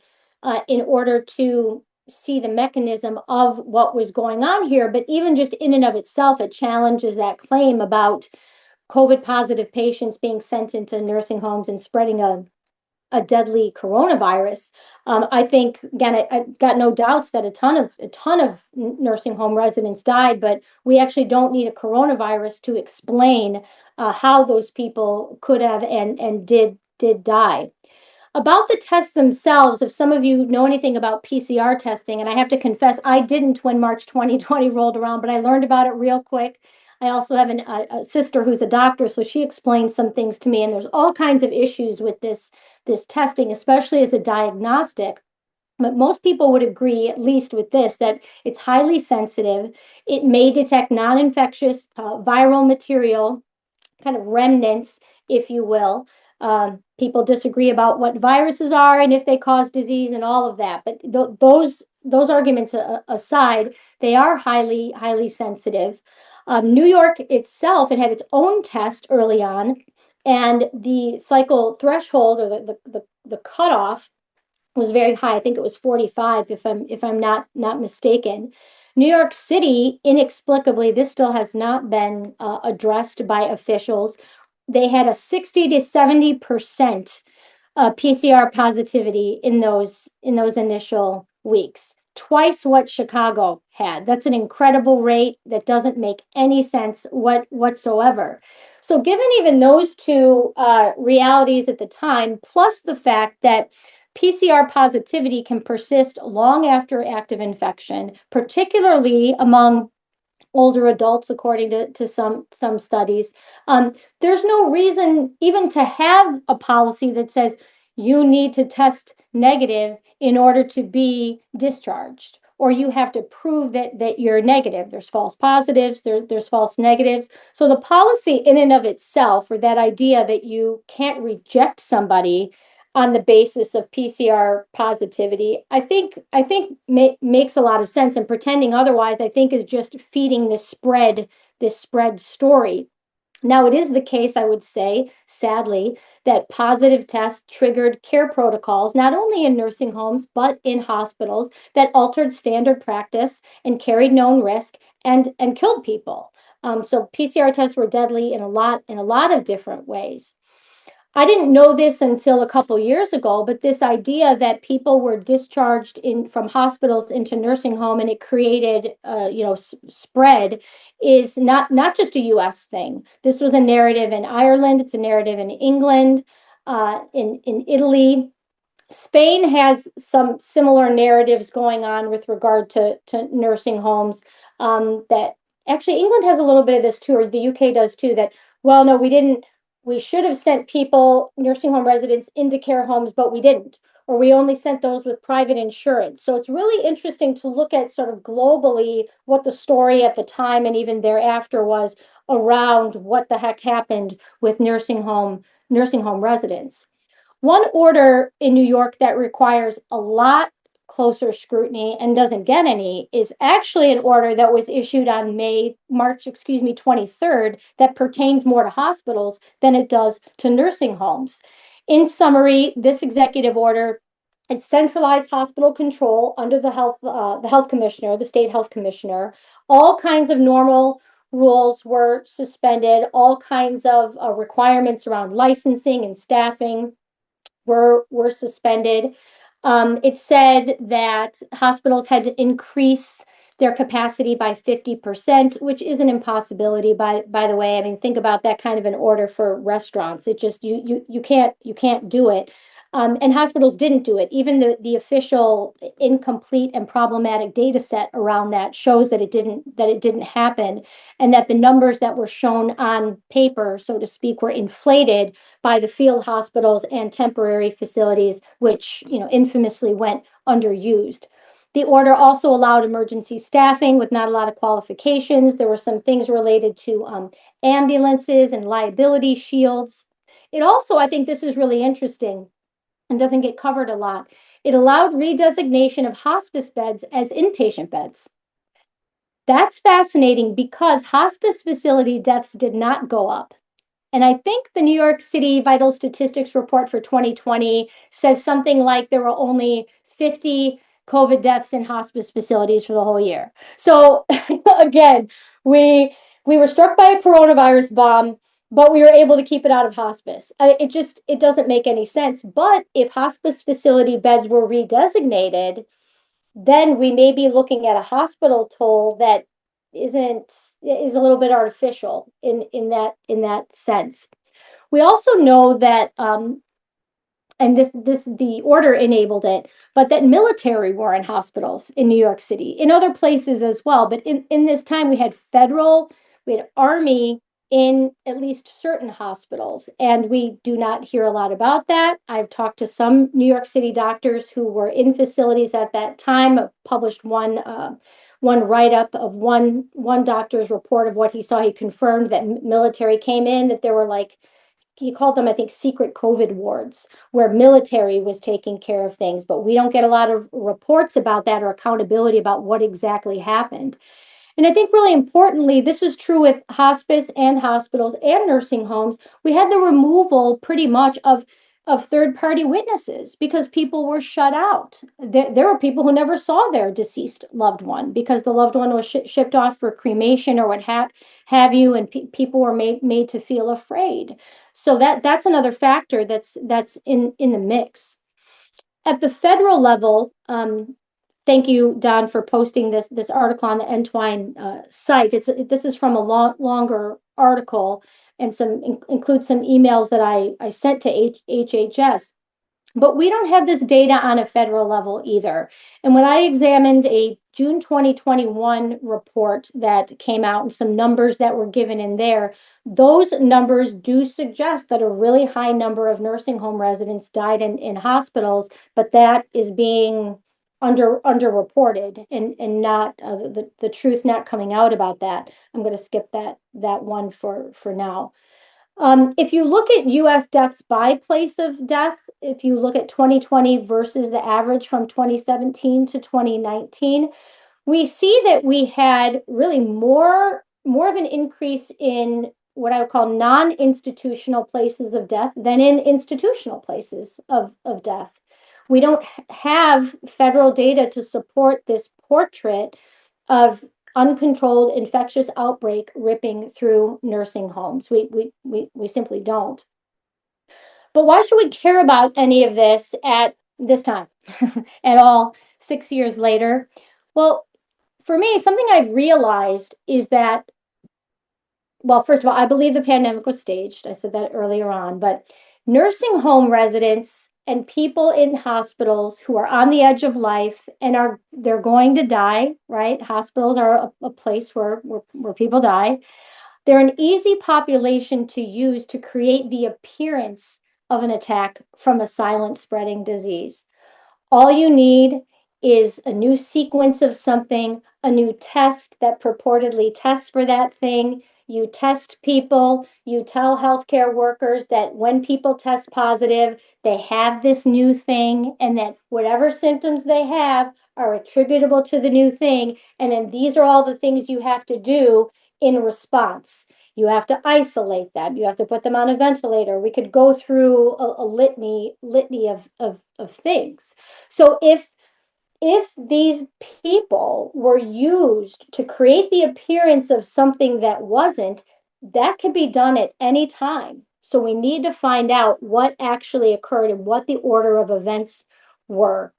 in order to see the mechanism of what was going on here. But even just in and of itself, it challenges that claim about COVID positive patients being sent into nursing homes and spreading a deadly coronavirus. I think again, I've got no doubts that a ton of nursing home residents died, but we actually don't need a coronavirus to explain how those people could have and did die. About the tests themselves, if some of you know anything about PCR testing, and I have to confess, I didn't when March 2020 rolled around, but I learned about it real quick. I also have a sister who's a doctor, so she explained some things to me, and there's all kinds of issues with this testing, especially as a diagnostic. But most people would agree, at least with this, that it's highly sensitive. It may detect non-infectious viral material, kind of remnants, if you will. People disagree about what viruses are and if they cause disease and all of that. But those arguments aside, they are highly sensitive. New York itself, it had its own test early on, and the cycle threshold, or the cutoff, was very high. I think it was 45, if I'm not mistaken. New York City, inexplicably, this still has not been addressed by officials. They had a 60 to 70% PCR positivity in those initial weeks. Twice what Chicago had. That's an incredible rate that doesn't make any sense whatsoever. So, given even those two realities at the time, plus the fact that PCR positivity can persist long after active infection, particularly among older adults, according to some studies. There's no reason even to have a policy that says you need to test negative in order to be discharged, or you have to prove that you're negative. There's false positives, there's false negatives. So the policy in and of itself, or that idea that you can't reject somebody on the basis of PCR positivity, I think makes a lot of sense. And pretending otherwise, I think, is just feeding this spread story. Now, it is the case, I would say, sadly, that positive tests triggered care protocols, not only in nursing homes, but in hospitals, that altered standard practice and carried known risk and killed people. So PCR tests were deadly in a lot of different ways. I didn't know this until a couple years ago, but this idea that people were discharged from hospitals into nursing home, and it created, spread, is not just a U.S. thing. This was a narrative in Ireland. It's a narrative in England, in Italy. Spain has some similar narratives going on with regard to nursing homes. That actually England has a little bit of this too, or the UK does too. That, well, no, we didn't. We should have sent people, nursing home residents, into care homes, but we didn't, or we only sent those with private insurance. So it's really interesting to look at sort of globally what the story at the time and even thereafter was around what the heck happened with nursing home residents. One order in New York that requires a lot closer scrutiny and doesn't get any is actually an order that was issued on March, 23rd, that pertains more to hospitals than it does to nursing homes. In summary, this executive order, it centralized hospital control under the health commissioner, the state health commissioner. All kinds of normal rules were suspended. All kinds of requirements around licensing and staffing were suspended. It said that hospitals had to increase their capacity by 50%, which is an impossibility, by the way. I mean, think about that kind of an order for restaurants. It just, you can't do it. And hospitals didn't do it. Even the official incomplete and problematic data set around that shows that it didn't happen, and that the numbers that were shown on paper, so to speak, were inflated by the field hospitals and temporary facilities, which, infamously went underused. The order also allowed emergency staffing with not a lot of qualifications. There were some things related to ambulances and liability shields. It also, I think this is really interesting and doesn't get covered a lot. It allowed redesignation of hospice beds as inpatient beds. That's fascinating because hospice facility deaths did not go up. And I think the New York City Vital Statistics report for 2020 says something like there were only 50 COVID deaths in hospice facilities for the whole year. So again, we were struck by a coronavirus bomb, but we were able to keep it out of hospice. It doesn't make any sense. But if hospice facility beds were redesignated, then we may be looking at a hospital toll that isn't is a little bit artificial in that sense. We also know that, and this the order enabled it, but that military were in hospitals in New York City, in other places as well. But in this time, we had Army in at least certain hospitals, and we do not hear a lot about that. I've talked to some New York City doctors who were in facilities at that time. Published one write up of one doctor's report of what he saw. He confirmed that military came in, that there were, like, he called them, I think, secret COVID wards where military was taking care of things, but we don't get a lot of reports about that or accountability about what exactly happened. And I think really importantly, this is true with hospice and hospitals and nursing homes. We had the removal pretty much of third-party witnesses because people were shut out. There were people who never saw their deceased loved one because the loved one was shipped off for cremation or what have you, and people were made to feel afraid. So that's another factor that's in the mix. At the federal level, thank you, Don, for posting this article on the Entwine site. This is from a longer article and includes some emails that I sent to HHS. But we don't have this data on a federal level either. And when I examined a June 2021 report that came out and some numbers that were given in there, those numbers do suggest that a really high number of nursing home residents died in hospitals, but that is being underreported and not the truth not coming out about that. I'm going to skip that one for now. If you look at US deaths by place of death, if you look at 2020 versus the average from 2017 to 2019, we see that we had really more of an increase in what I would call non-institutional places of death than in institutional places of death. We don't have federal data to support this portrait of uncontrolled infectious outbreak ripping through nursing homes. We simply don't. But why should we care about any of this at this time at all, 6 years later? Well, for me, something I've realized is that, well, first of all, I believe the pandemic was staged. I said that earlier on, but nursing home residents and people in hospitals who are on the edge of life and they're going to die, right? Hospitals are a place where people die. They're an easy population to use to create the appearance of an attack from a silent spreading disease. All you need is a new sequence of something, a new test that purportedly tests for that thing. You test people, you tell healthcare workers that when people test positive, they have this new thing, and that whatever symptoms they have are attributable to the new thing. And then these are all the things you have to do in response. You have to isolate them. You have to put them on a ventilator. We could go through a litany of things. So if these people were used to create the appearance of something that wasn't, that could be done at any time. So we need to find out what actually occurred and what the order of events were.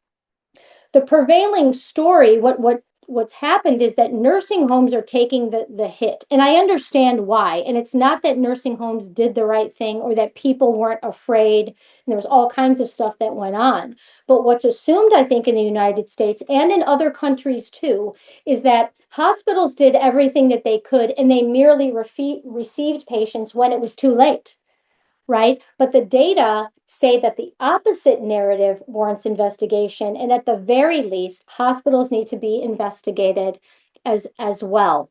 The prevailing story, what's happened is that nursing homes are taking the hit. And I understand why. And it's not that nursing homes did the right thing or that people weren't afraid. And there was all kinds of stuff that went on. But what's assumed, I think, in the United States and in other countries too, is that hospitals did everything that they could and they merely received patients when it was too late, right? But the data say that the opposite narrative warrants investigation. And at the very least, hospitals need to be investigated as well.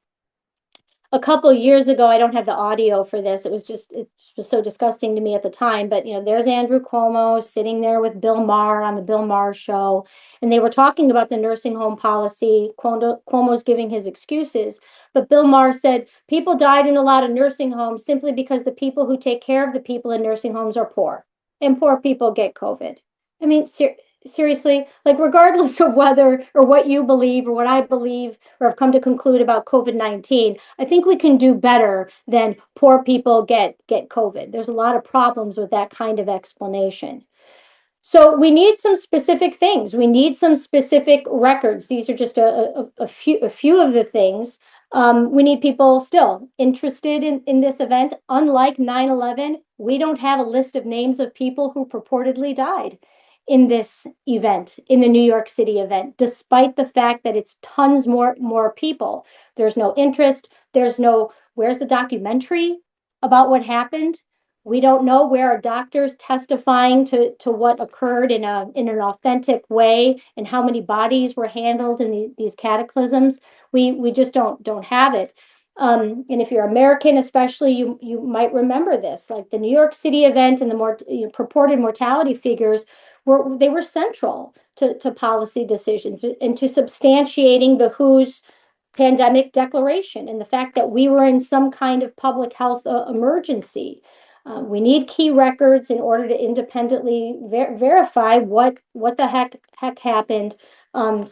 A couple years ago, I don't have the audio for this. It was so disgusting to me at the time. But there's Andrew Cuomo sitting there with Bill Maher on the Bill Maher show, and they were talking about the nursing home policy. Cuomo's giving his excuses, but Bill Maher said people died in a lot of nursing homes simply because the people who take care of the people in nursing homes are poor, and poor people get COVID. I mean, seriously, like regardless of whether or what you believe or what I believe or have come to conclude about COVID-19, I think we can do better than poor people get COVID. There's a lot of problems with that kind of explanation. So we need some specific things. We need some specific records. These are just a few of the things. We need people still interested in this event. Unlike 9/11, we don't have a list of names of people who purportedly died in this event, in the New York City event, despite the fact that it's tons more people. There's no interest. Where's the documentary about what happened? We don't know where are doctors testifying to what occurred in an authentic way and how many bodies were handled in these cataclysms. We just don't have it. And if you're American, especially, you might remember this, like the New York City event and the more purported mortality figures were central to policy decisions and to substantiating the WHO's pandemic declaration and the fact that we were in some kind of public health emergency. We need key records in order to independently verify what the heck happened,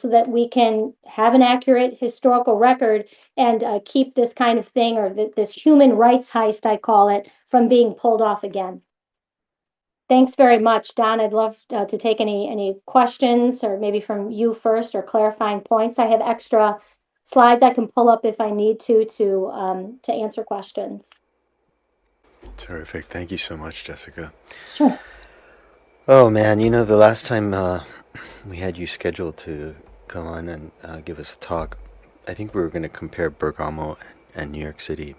so that we can have an accurate historical record and keep this kind of thing, or this human rights heist, I call it, from being pulled off again. Thanks very much, Don. I'd love to take any questions, or maybe from you first, or clarifying points. I have extra slides I can pull up if I need to answer questions. Terrific. Thank you so much, Jessica. Sure. Oh man, the last time we had you scheduled to come on and give us a talk, I think we were going to compare Bergamo and New York City.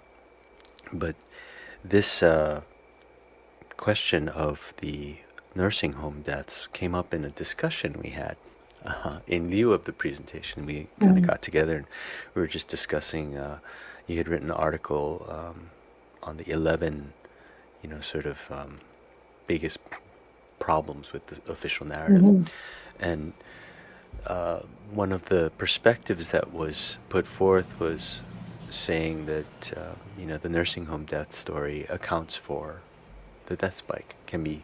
But this question of the nursing home deaths came up in a discussion we had. In lieu of the presentation, we kind of got together and we were just discussing. You had written an article on the 11, sort of biggest problems with the official narrative. And one of the perspectives that was put forth was saying that, the nursing home death story accounts for the death spike, can be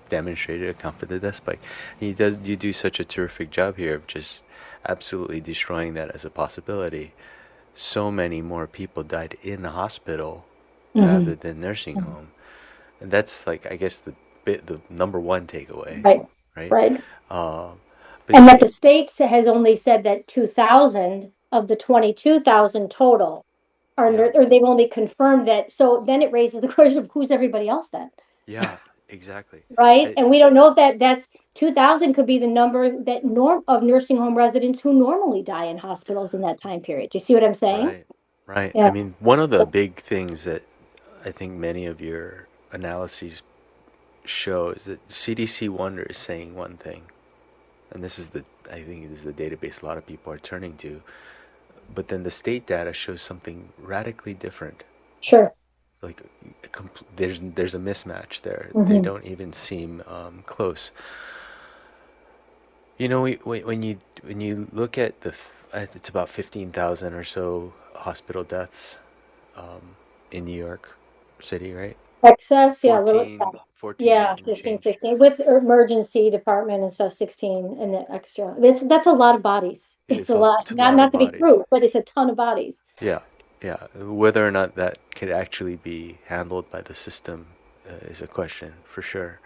demonstrated, account for the death spike. And you do such a terrific job here of just absolutely destroying that as a possibility. So many more people died in the hospital rather than nursing home. And that's like, I guess, the number one takeaway, Right. right? Right. But And that the state has only said that 2,000 of the 22,000 total are, Yeah. or they've only confirmed that. So then it raises the question of who's everybody else then, Yeah, exactly. right? I, And we don't know if that's 2,000 could be the number that of nursing home residents who normally die in hospitals in that time period. Do you see what I'm saying? right, right. I Yeah. mean, one of the So, big things that I think many of your analyses show is that CDC Wonder is saying one thing, and I think this is the database a lot of people are turning to, but then the state data shows something radically different. sure. Like, there's a mismatch there. They Mhm. don't even seem close. When you look at it's about 15,000 or so hospital deaths in New York City, right? Excess, yeah, a little, 14, 14 yeah, and 15, change. 16 with emergency department and stuff, 16 and the extra. That's a lot of bodies. It's a lot, It's a lot not of to be bodies. crude, but it's a ton of bodies. Yeah, yeah. Whether or not that could actually be handled by the system is a question for sure.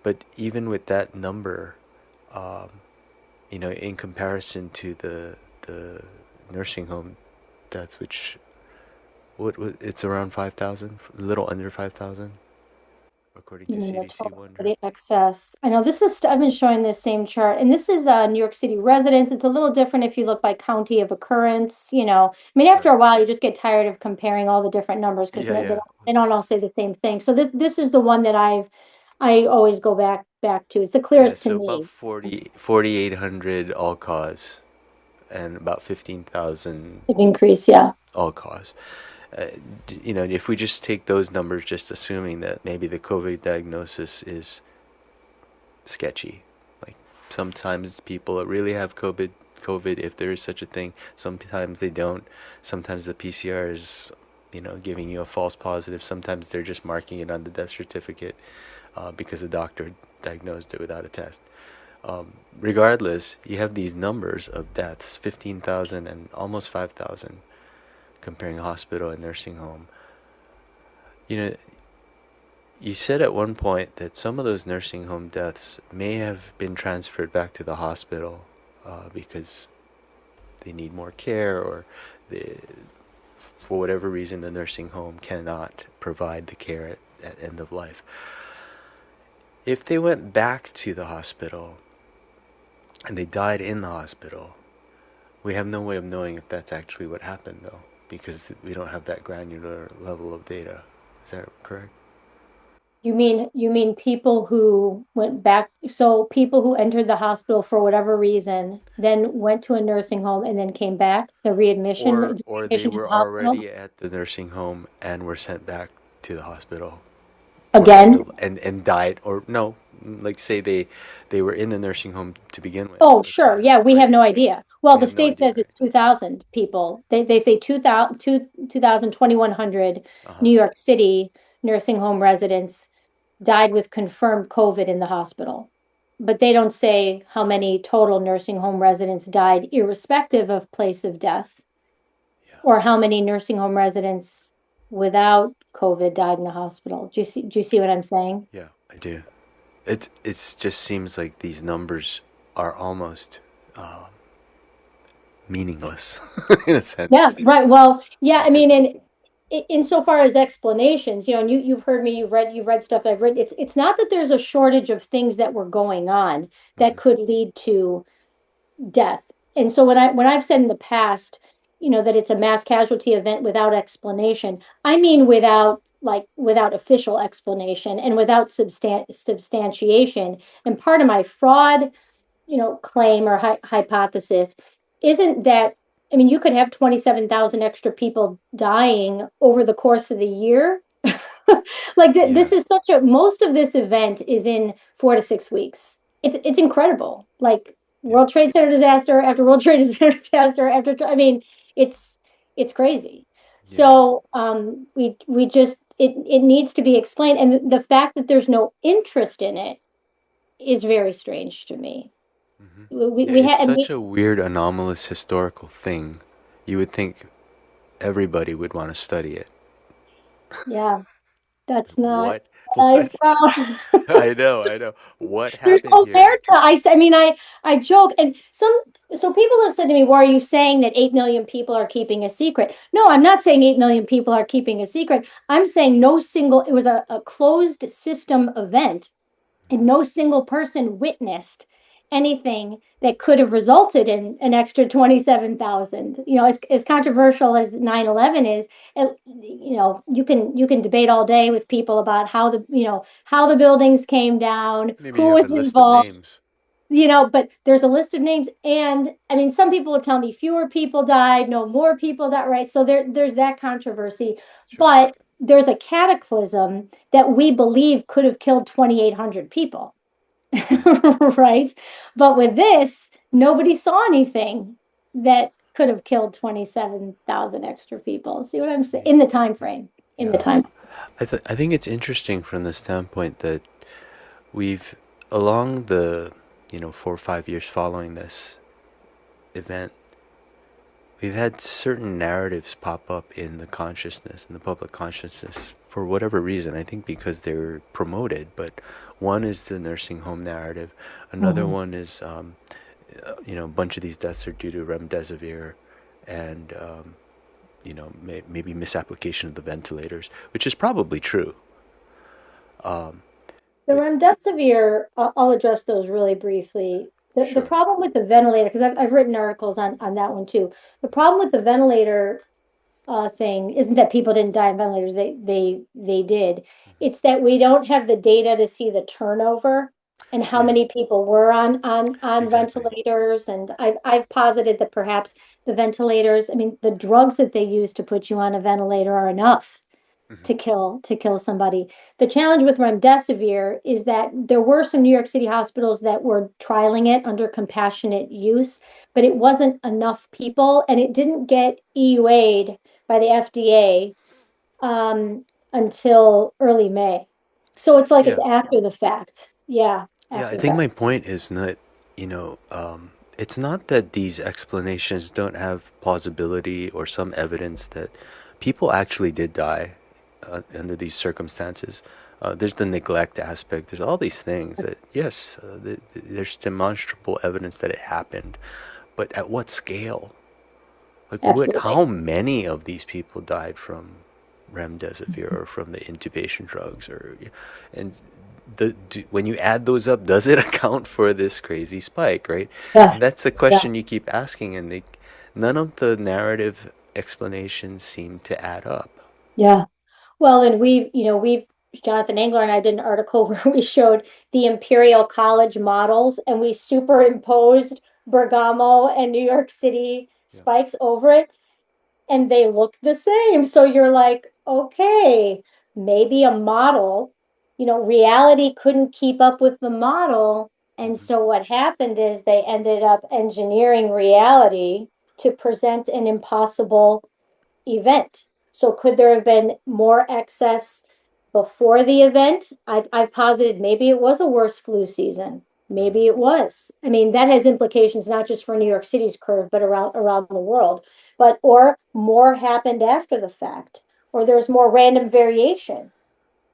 But even with that number, um, in comparison to the nursing home deaths, which it's around 5,000, a little under 5,000, according You to mean the CDC total for Wonder. the excess? I know this is, I've been showing this same chart, and this is New York City residents. It's a little different if you look by county of occurrence, I mean, after Right. a while, you just get tired of comparing all the different numbers because Yeah, yeah. they don't all say the same thing. So this is the one that I always go back to. It's the Yeah, clearest to so about me. 4,800 all cause and about 15,000 Of increase, yeah. all cause. Uh, if we just take those numbers, just assuming that maybe the COVID diagnosis is sketchy, like sometimes people really have COVID, if there is such a thing. Sometimes they don't. Sometimes the PCR is, giving you a false positive. Sometimes they're just marking it on the death certificate because the doctor diagnosed it without a test. Regardless, you have these numbers of deaths, 15,000 and almost 5,000, comparing hospital and nursing home. You know, you said at one point that some of those nursing home deaths may have been transferred back to the hospital because they need more care, or the, for whatever reason the nursing home cannot provide the care at end of life. If they went back to the hospital and they died in the hospital, we have no way of knowing if that's actually what happened, though, because we don't have that granular level of data. Is that correct? You mean people who went back, so people who entered the hospital for whatever reason, then went to a nursing home and then came back, the Or they readmission to were the hospital already at the nursing home and were sent back to the hospital for end again? of and died, or no, like say they were in the nursing home to begin with. Oh, Let's sure. say, Yeah, we right? have no idea. Well, We the have no state idea, says right? it's 2,000 people. They say 2,000, 2,100 Uh-huh. New York City nursing home residents died with confirmed COVID in the hospital. But they don't say how many total nursing home residents died irrespective of place of death, Yeah. or how many nursing home residents without COVID died in the hospital. Do you see what I'm saying? Yeah, I do. It's just seems like these numbers are almost uh, meaningless in a sense Yeah, right. Well, yeah, I mean, because and insofar as explanations, and you've heard me, you've read stuff that I've read. It's not that there's a shortage of things that were going on that mhm, could lead to death. And so when I've said in the past, that it's a mass casualty event without explanation, I mean without official explanation and without substantiation. And part of my fraud, claim or hypothesis isn't that, I mean, you could have 27,000 extra people dying over the course of the year. Like yeah, this is most of this event is in 4 to 6 weeks. It's incredible. Like yeah, World Trade Center disaster after World Trade Center disaster after, I mean, it's it's crazy. yeah. So we just it needs to be explained. And the fact that there's no interest in it is very strange to me. Hmm. We Yeah, we it's had such a weird anomalous historical thing. You would think everybody would want to study it. yeah, that's Like, not what what what I found. I know what There's happened here. omerta. I mean, I joke, and so people have said to me, "Well, are you saying that 8 million people are keeping a secret?" No, I'm not saying 8 million people are keeping a secret. I'm saying no single. It was a closed system event, and no single person witnessed anything that could have resulted in an extra 27,000. As controversial as 9/11 is, you can debate all day with people about how the buildings came down, Maybe who you have a was list of involved, names. but there's a list of names. And I mean, some people would tell me fewer people died, no, more people died, right? So there's that controversy. Sure. But there's a cataclysm that we believe could have killed 2,800 people. Right. Right? But with this, nobody saw anything that could have killed 27,000 extra people. See what I'm saying? Yeah. In the time frame. In the Yeah. time. I think it's interesting from the standpoint that we've along the 4 or 5 years following this event, we've had certain narratives pop up in the consciousness, in the public consciousness, for whatever reason. I think because they're promoted, but one is the nursing home narrative. Another Mhm. one is, a bunch of these deaths are due to remdesivir and, maybe misapplication of the ventilators, which is probably true. Um, The but remdesivir, I'll address those really briefly. The sure. problem with the ventilator, because I've written articles on that one too. The problem with the ventilator thing isn't that people didn't die on ventilators. They did. Mhm. It's that we don't have the data to see the turnover and how Yeah, many people were on exactly. ventilators. And I've posited that perhaps the ventilators, I mean, the drugs that they use to put you on a ventilator are enough Hmm. to kill somebody. The challenge with remdesivir is that there were some New York City hospitals that were trialing it under compassionate use, but it wasn't enough people, and it didn't get EUA'd by the FDA until early May. So it's like it's Yeah, after the fact. Yeah, yeah. I after the think fact. my point is not, it's not that these explanations don't have plausibility or some evidence that people actually did die under these circumstances. There's the neglect aspect. There's all these things that, yes, there's demonstrable evidence that it happened, but at what scale? Like, Absolutely. how many of these people died from remdesivir or from the intubation drugs, and when you add those up, does it account for this crazy spike, right? Yeah, And that's the yeah, question you keep asking, and none of the narrative explanations seem to add up. yeah. Well, and Jonathan Engler and I did an article where we showed the Imperial College models and we superimposed Bergamo and New York City Yeah. spikes over it, and they look the same. So you're like, okay, maybe a model, reality couldn't keep up with the model, And Hmm. so what happened is they ended up engineering reality to present an impossible event. So could there have been more excess before the event? I've posited maybe it was a worse flu season. Maybe it was. I mean, that has implications not just for New York City's curve, but around the world. But or more happened after the fact, or there's more random variation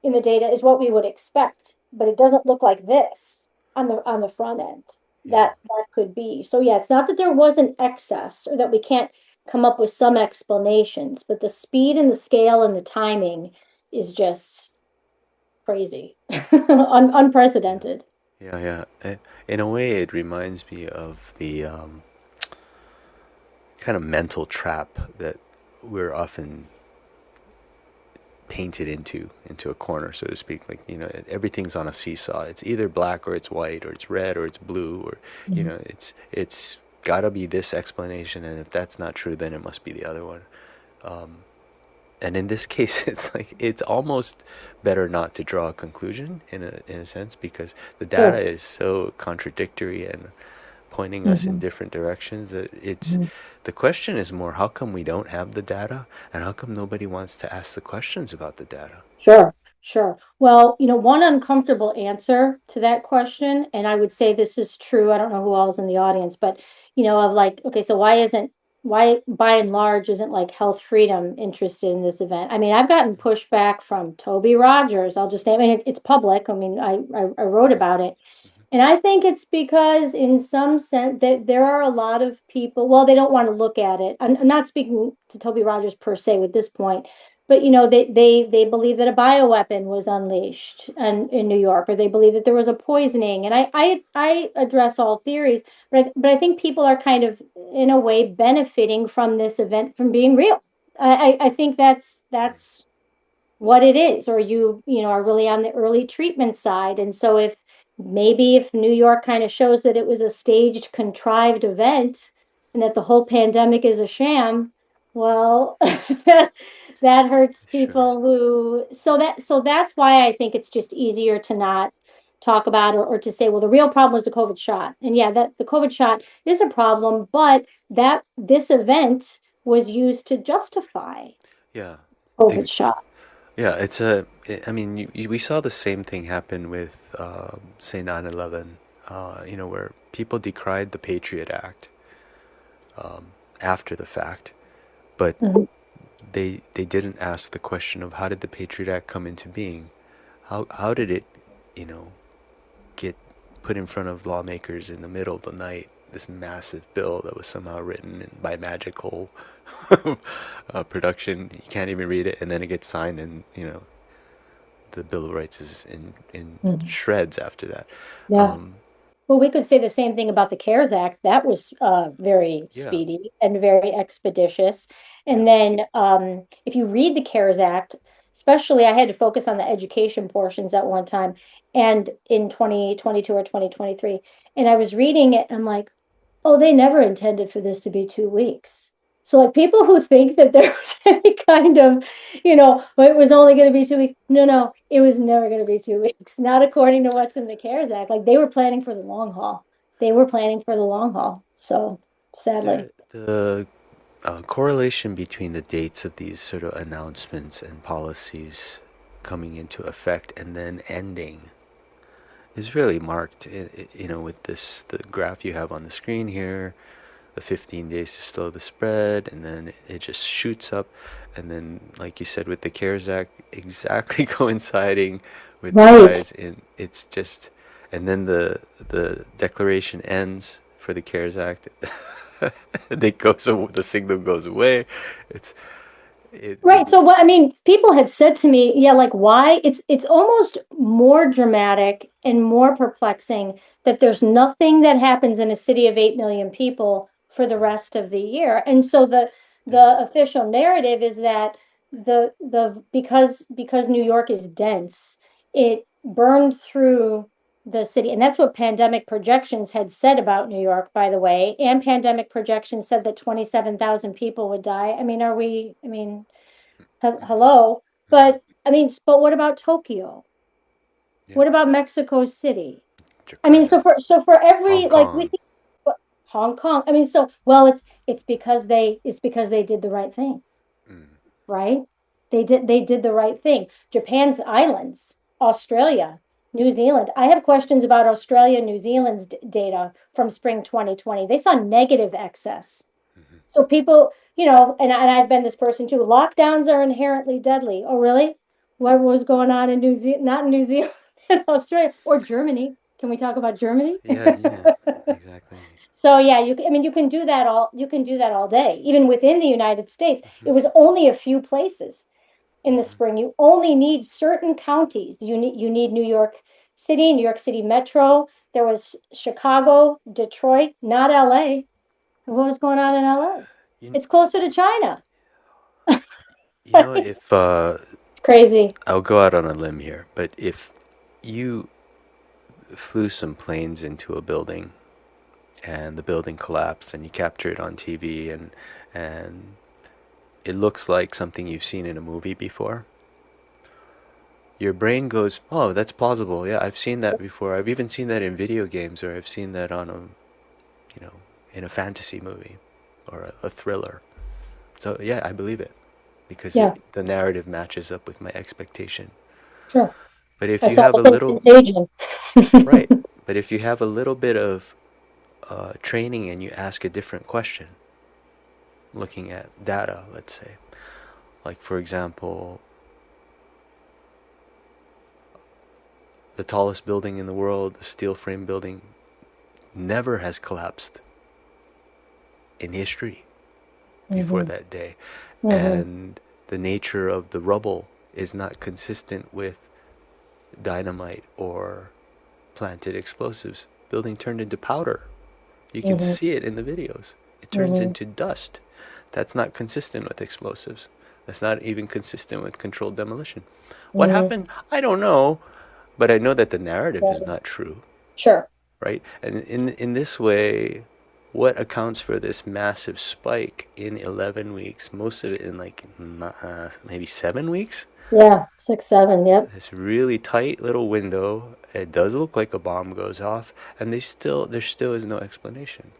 in the data is what we would expect, but it doesn't look like this on the front end. Yeah. That could be. So yeah, it's not that there wasn't excess or that we can't come up with some explanations, but the speed and the scale and the timing is just crazy. Yeah. Unprecedented. Yeah. Yeah. In a way, it reminds me of the kind of mental trap that we're often painted into a corner, so to speak. Like, everything's on a seesaw. It's either black or it's white, or it's red or it's blue, or Mhm. it's got to be this explanation, and if that's not true, then it must be the other one. And in this case, it's like it's almost better not to draw a conclusion in a sense, because the data Sure. is so contradictory and pointing us in Mhm. different directions that it's Mhm. the question is more, how come we don't have the data, and how come nobody wants to ask the questions about the data? Sure, sure. Well, one uncomfortable answer to that question, and I would say this is true, I don't know who all is in the audience, but of like, okay, so why by and large isn't like health freedom interested in this event? I mean, I've gotten pushback from Toby Rogers. I'll just name, I mean, it's public. I mean, I wrote Hmm. about it. And I think it's because, in some sense, that there are a lot of people, well, they don't want to look at it. I'm not speaking to Toby Rogers per se with this point, but they believe that a bioweapon was unleashed in New York, or they believe that there was a poisoning. And I address all theories, but I think people are kind of in a way benefiting from this event from being real. I think that's what it is, or are really on the early treatment side. And so if New York kind of shows that it was a staged, contrived event and that the whole pandemic is a sham, well, that hurts Sure. people so that's why I think it's just easier to not talk about, or to say, well, the real problem was the COVID shot. And yeah, that the COVID shot is a problem, but that this event was used to justify Yeah. COVID Ex- shot. yeah, I mean, we saw the same thing happen with, say, 9/11, where people decried the Patriot Act after the fact, but Mhm. they didn't ask the question of, how did the Patriot Act come into being? How did it, you know, get put in front of lawmakers in the middle of the night? This massive bill that was somehow written by magical production. You can't even read it, and then it gets signed, and the Bill of Rights is in Mhm. shreds after that. Yeah. Um, Well, we could say the same thing about the CARES Act. That was very yeah, speedy and very expeditious. yeah. And then if you read the CARES Act, especially I had to focus on the education portions at one time, and in 2022 or 2023, and I was reading it, and I'm like, oh, they never intended for this to be 2 weeks. So, like, people who think that there was any kind of, well, it was only going to be 2 weeks. No, no, it was never going to be 2 weeks. Not according to what's in the CARES Act. Like, they were planning for the long haul. They were planning for the long haul. So, sadly. The correlation between the dates of these sort of announcements and policies coming into effect and then ending is really marked, with the graph you have on the screen here, the 15 days to slow the spread, and then it just shoots up, and then, like you said, with the CARES Act exactly coinciding with the Right. rise in, it's just, and then the declaration ends for the CARES Act. And the signal goes away. It's Right. So what I mean, people have said to me, yeah, like why? It's almost more dramatic and more perplexing that there's nothing that happens in a city of 8 million people for the rest of the year. And so yeah. the official narrative is that because New York is dense, it burned through the city. And that's what pandemic projections had said about New York, by the way. And pandemic projections said that 27,000 people would die. I mean, hello. Mhm. But I mean, but what about Tokyo? Yeah. What about Mexico City? I mean, Jakarta, so for Hong every like we Kong. can, Hong Kong. I mean, it's because they did the right thing, Mm. right? They did the right thing. Japan's islands, Australia, New Zealand. I have questions about Australia, New Zealand's data from spring 2020. They saw negative excess. Hmm. So people, and I've been this person too. Lockdowns are inherently deadly. Oh, really? What was going on in New Zealand? Not in New Zealand, in Australia or Germany. Can we talk about Germany? Yeah, yeah, exactly. So yeah, I mean, you can do that all day. Even within the United States, Hmm. it was only a few places in the Hmm. spring. You only need certain counties. You need New York City Metro. There was Chicago, Detroit, not LA. What was going on in LA? You, It's closer to China. you know, if It's crazy. I'll go out on a limb here, but if you flew some planes into a building and the building collapsed and you capture it on TV and it looks like something you've seen in a movie before, your brain goes, "Oh, that's plausible. Yeah, I've seen that before. I've even seen that in video games, or I've seen that on you know, in a fantasy movie or a thriller." So yeah, I believe it because Yeah, the narrative matches up with my expectation. sure. But if I you saw have a the thing little, Contagion. right, but if you have a little bit of training and you ask a different question, looking at data, let's say, like for example, the tallest building in the world, the steel frame building, never has collapsed in history before Hmm. that day. Hmm. And the nature of the rubble is not consistent with dynamite or planted explosives. Building turned into powder. You can Hmm. see it in the videos. It turns Hmm. into dust. That's not consistent with explosives. That's not even consistent with controlled demolition. What Hmm. happened? I don't know, but I know that the narrative is not true, Sure. right? And in this way, what accounts for this massive spike in 11 weeks, most of it in like maybe 7 weeks? Yeah, 6, 7. Yep. This really tight little window. It does look like a bomb goes off, and there still is no explanation,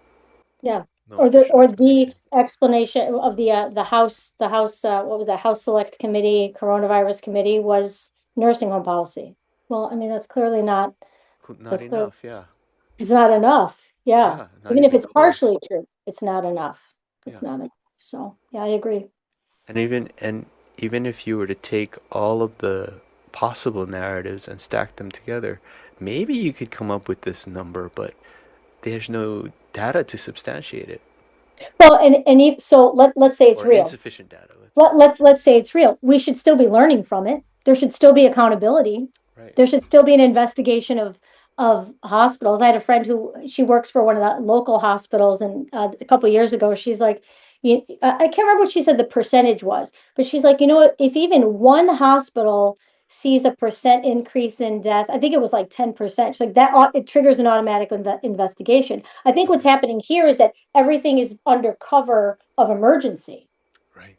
Yeah. no Or the official or the explanation. explanation of the House what was that, House Select Committee, Coronavirus Committee, was nursing home policy. Well, I mean, Not that's clear enough, yeah. it's not enough. Yeah. Yeah, not Even if even it's close. partially true, it's not enough. It's Yeah. not enough. So yeah, I agree. And even if you were to take all of the possible narratives and stack them together, maybe you could come up with this number, but there's no data to substantiate it, Well, so let's say it's or real. insufficient data, let's say. Let's say it's real. We should still be learning from it. There should still be accountability. Right. There should still be an investigation of hospitals. I had a friend who she works for one of the local hospitals, and a couple of years ago, she's like, I can't remember what she said the percentage was, but she's like, what? If even one hospital sees a percent increase in death, I think it was like 10%. She's like it triggers an automatic investigation. I think what's Hmm. happening here is that everything is under cover of emergency. Right.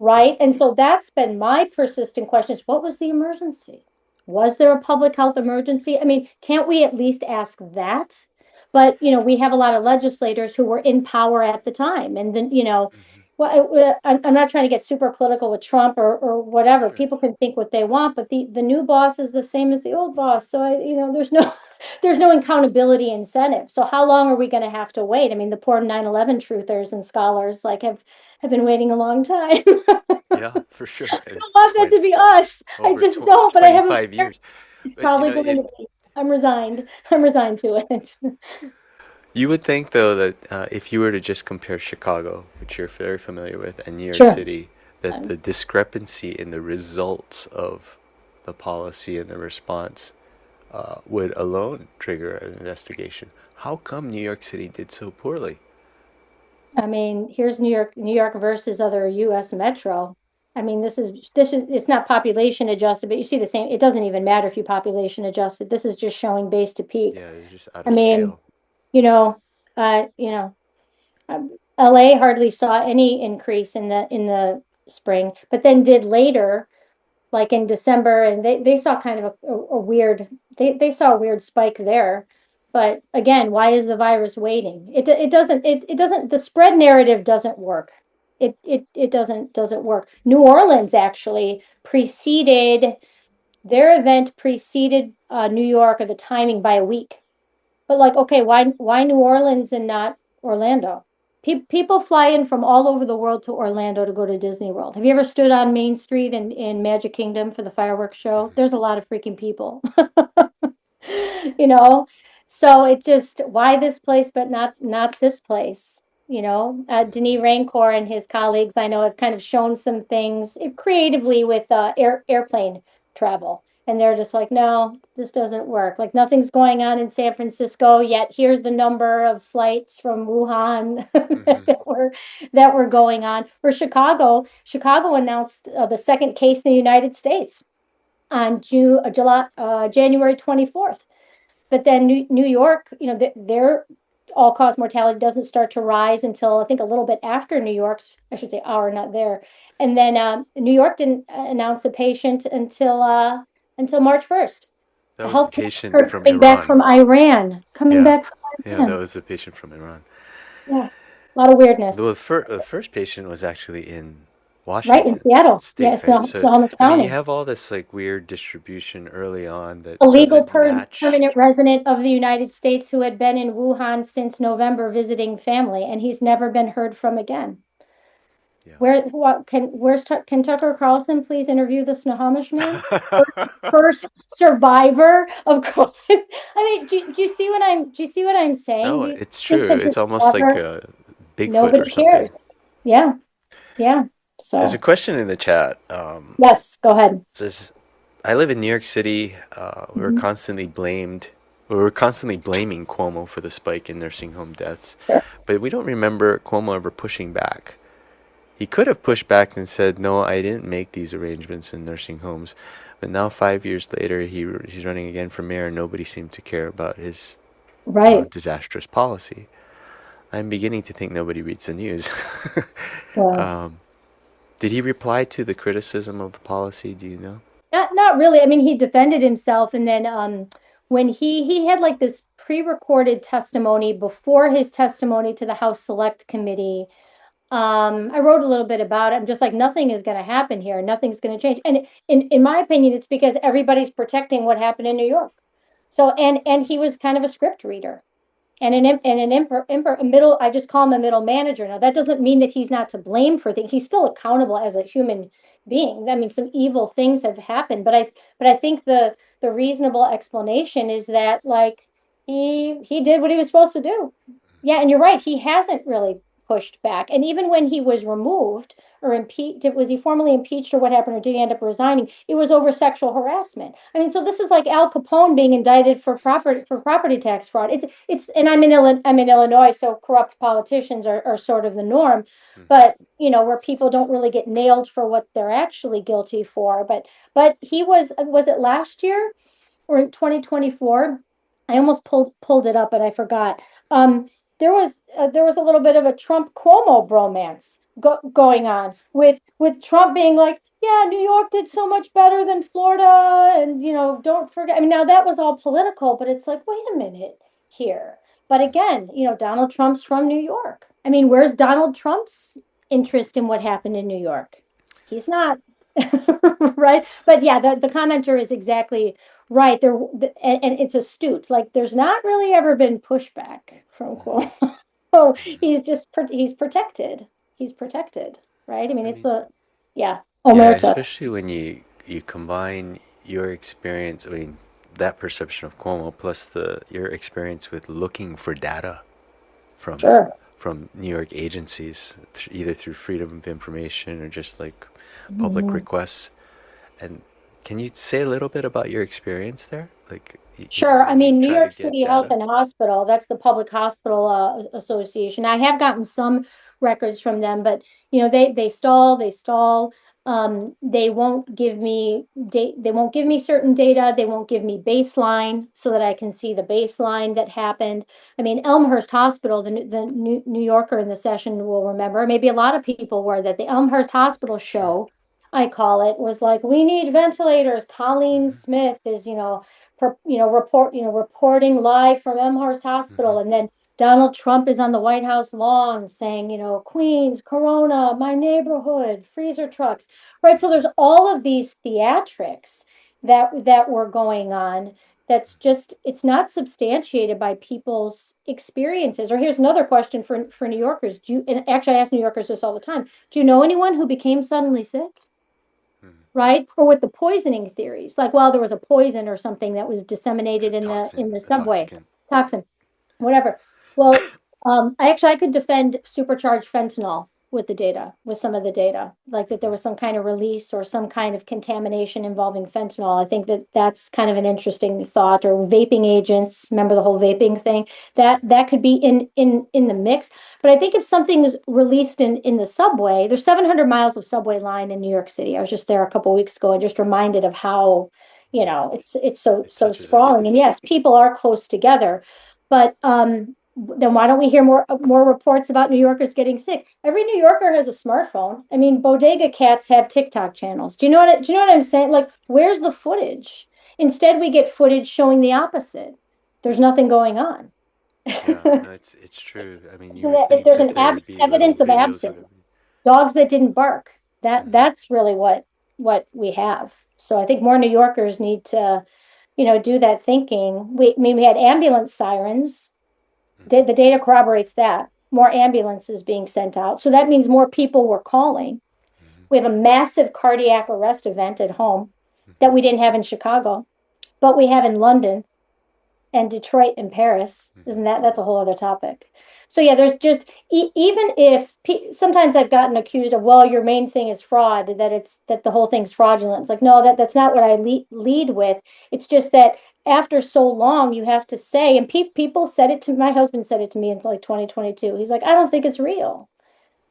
Yeah. Right? And so that's been my persistent question is what was the emergency? Was there a public health emergency? I mean, can't we at least ask that? But, we have a lot of legislators who were in power at the time. And then, Hmm. well, I'm not trying to get super political with Trump or whatever. Sure. People can think what they want, but the new boss is the same as the old boss. So there's no there's no accountability incentive. So how long are we going to have to wait? I mean, the poor 9/11 truthers and scholars like have been waiting a long time. Yeah, for sure. I don't want that to be us. I Over just don't, but I have a 25 fear years. it's But probably going to be. I'm resigned. I'm resigned to it. you would think though that if you were to just compare Chicago, which you're very familiar with, and New York Sure. City, that the discrepancy in the results of the policy and the response would alone trigger an investigation. How come New York City did so poorly? I mean, here's New York versus other US metro. I mean, this is it's not population adjusted, but you see the same. It doesn't even matter if you population adjusted. This is just showing base to peak. Yeah, it's just out I of mean, scale. you know, uh, you know, LA hardly saw any increase in the spring, but then did later, like in December, and they saw kind of a weird they saw a weird spike there. But again, why is the virus waiting? It doesn't the spread narrative doesn't work. It doesn't work. New Orleans actually preceded their event preceded New York or the timing by a week. But like, okay, why New Orleans and not Orlando? People fly in from all over the world to Orlando to go to Disney World. Have you ever stood on Main Street in Magic Kingdom for the fireworks show? Mhm. There's a lot of freaking people. you know so it just, why this place but not this place? Denis Rancourt and his colleagues, I know, have kind of shown some things creatively with airplane travel, and they're just like, no, this doesn't work. Like, nothing's going on in San Francisco yet. Here's the number of flights from Wuhan Mhm. that were going on. For Chicago announced the second case in the United States on January 24th. But then New York, their all-cause mortality doesn't start to rise until I think a little bit after New York's, I should say, our, not there. And then New York didn't announce a patient until March 1st. That A was the healthcare patient worker from coming back Iran. from Iran, coming Yeah, back from yeah, that Iran. was the patient from Iran. Yeah, a lot of weirdness. The first patient was actually in Right in Washington Seattle. Yeah, State, it's right? not So, Snohomish I mean, you County. have all this like weird distribution early on that A legal doesn't match. permanent resident of the United States who had been in Wuhan since November visiting family, and he's never been heard from again. Yeah. Can Tucker Carlson please interview the Snohomish man? First survivor of COVID. I mean, do you see what I'm saying? No, Do you it's think true. to It's almost like discover Bigfoot or nobody something. cares? Yeah, yeah. There's a So question in the chat. yes, go ahead. It says, I live in New York City. Mhm. We were constantly blaming Cuomo for the spike in nursing home deaths, Sure. but we don't remember Cuomo ever pushing back. He could have pushed back and said, "No, I didn't make these arrangements in nursing homes." But now, 5 years later, he's running again for mayor, and nobody seemed to care about his Right. disastrous policy. I'm beginning to think nobody reads the news. Well, um, did he reply to the criticism of the policy? Do you know? not really. I mean, he defended himself, and then when he had like this pre-recorded testimony before his testimony to the House Select Committee. I wrote a little bit about it. I'm just like, nothing is going to happen here. Nothing's going to change. And in my opinion, it's because everybody's protecting what happened in New York. So, and he was kind of a script reader and a middle. I just call him a middle manager. Now, that doesn't mean that he's not to blame for things. He's still accountable as a human being. I mean, some evil things have happened, but I think the reasonable explanation is that, like, he did what he was supposed to do. Yeah, and you're right. He hasn't really pushed back. And even when he was removed or impeached, was he formally impeached or what happened, or did he end up resigning? It was over sexual harassment. I mean, so this is like Al Capone being indicted for property tax fraud. And I'm in Illinois, so corrupt politicians are sort of the norm. Mm-hmm. But where people don't really get nailed for what they're actually guilty for. But he was it last year or in 2024? I almost pulled it up, but I forgot. Um, there was a little bit of a Trump Cuomo bromance going on with Trump being like, yeah, New York did so much better than Florida, and don't forget. I mean, now that was all political, but it's like, wait a minute here. But again, Donald Trump's from New York. I mean, where's Donald Trump's interest in what happened in New York? He's not right. But yeah, the commenter is exactly right there, and it's astute. Like, there's not really ever been pushback from Mm-hmm. Cuomo. Oh, Mm-hmm. he's protected. He's protected, right? I mean, I it's mean, a yeah, yeah, omerta. especially when you combine your experience, I mean, that perception of Cuomo plus the your experience with looking for data from Sure. New York agencies, either through freedom of information or just like public Mhm. requests. And can you say a little bit about your experience there? Like, Sure. I when you mean, New try to York get City Health data? and Hospital, that's the Public Hospital Association. I have gotten some records from them, but they stall. They won't give me they won't give me certain data. They won't give me baseline so that I can see the baseline that happened. I mean, Elmhurst Hospital, the New Yorker in the session will remember, maybe a lot of people were, that the Elmhurst Hospital Sure. show, I call it, was like, we need ventilators. Colleen Mm-hmm. Smith is, reporting live from Elmhurst Mm-hmm. Hospital, and then Donald Trump is on the White House lawn saying, Queens, Corona, my neighborhood, freezer trucks, right? So there's all of these theatrics that were going on. That's just, it's not substantiated by people's experiences. Or here's another question for New Yorkers. And actually I ask New Yorkers this all the time. Do you know anyone who became suddenly sick? Mm-hmm. Right? Or with the poisoning theories, like, well, there was a poison or something that was It's a disseminated in toxin, the a subway, toxicant. toxin, whatever. Well, I could defend supercharged fentanyl with the data, with some of the data, like that there Mm-hmm. was some kind of release or some kind of contamination involving fentanyl. I think that that's kind of an interesting thought. Or vaping agents. Remember the whole vaping thing? That could be in the mix. But I think if something is released in the subway, there's 700 miles of subway line in New York City. I was just there a couple weeks ago and just reminded of how, Yeah, it's so it so touches sprawling. everything. And yes, people are close together, but then why don't we hear more reports about New Yorkers getting sick? Every New Yorker has a smartphone. I mean, bodega cats have TikTok channels. Do you know what I'm saying? Like, where's the footage? Instead, we get footage showing the opposite. There's nothing going on. Yeah, no, it's true. I mean, you So would that think there's that an there would be little evidence of videos of absence. everything. Dogs that didn't bark. Mm-hmm. That's really what we have. So I think more New Yorkers need to, do that thinking. We had ambulance sirens. Mm-hmm. The data corroborates that. More ambulances being sent out. So that means more people were calling. Mm-hmm. We have a massive cardiac arrest event at home Mm-hmm. that we didn't have in Chicago, but we have in London and Detroit and Paris. Mm-hmm. Isn't that's a whole other topic. So yeah, there's just even if sometimes I've gotten accused of, well, your main thing is fraud, that the whole thing's fraudulent. It's like, no, that's not what I lead with. It's just that after so long, you have to say, and people said it to my husband said it to me in like 2022. He's like, I don't think it's real.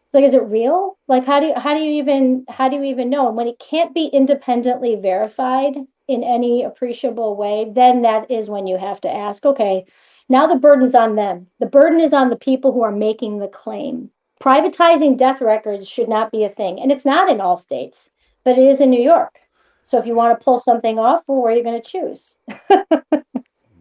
It's like, is it real? Like, how do you even know? And when it can't be independently verified in any appreciable way, then that is when you have to ask, okay, now the burden's on them. The burden is on the people who are making the claim. Privatizing death records should not be a thing. And it's not in all states, but it is in New York. So if you Yeah, want to pull something off, well, where are you going to choose?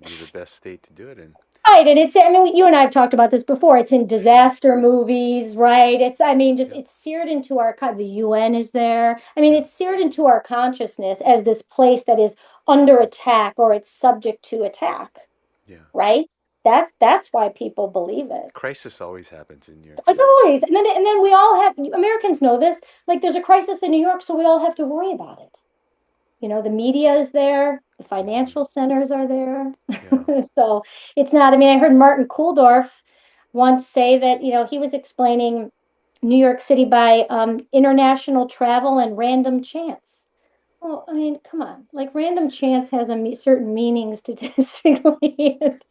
be the best state to do it in. Right, and I mean, you and I have talked about this before. It's in Sure. disaster movies, right? I mean, just Yeah. it's seared into the UN is there. I mean, Yeah. it's seared into our consciousness as this place that is under attack or it's subject to attack, Yeah. right? That's why people believe it. Crisis always happens in New York It's City. always, and then we all have, Americans know this. Like, there's a crisis in New York, so we all have to worry about it. The media is there, the Mm-hmm. financial centers are there. Yeah. So it's not, I mean, I heard Martin Kulldorff once say that, he was explaining New York City by international travel and random chance. Well, I mean, come on, like random chance has certain meaning statistically. And,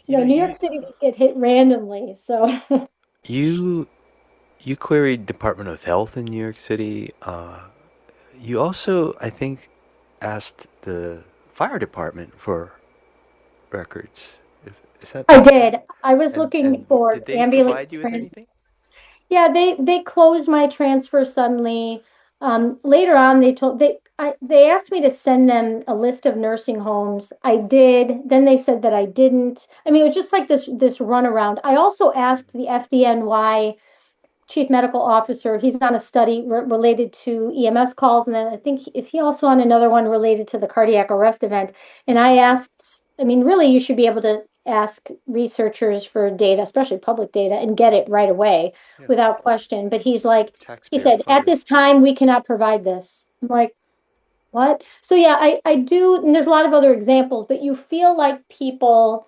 You know, New you York City didn't get hit randomly. So you you queried Department of Health in New York City. You also, I think, asked the fire department for records. Is that I did. I was and looking for did they ambulance provide you with trans. anything? Yeah, they closed my transfer suddenly. Later on, they asked me to send them a list of nursing homes. I did. Then they said that I didn't. I mean, it was just like this runaround. I also asked the FDNY chief medical officer. He's on a study related to EMS calls, and then I think is he also on another one related to the cardiac arrest event. And I Mm-hmm. asked, I mean, really, you should be able to ask researchers for data, especially public data, and get it right away Yeah, without question. But it's he taxpayer said, at funded. this time, we cannot provide this. I'm like, what? So yeah, I do, and there's a lot of other examples, but you feel like people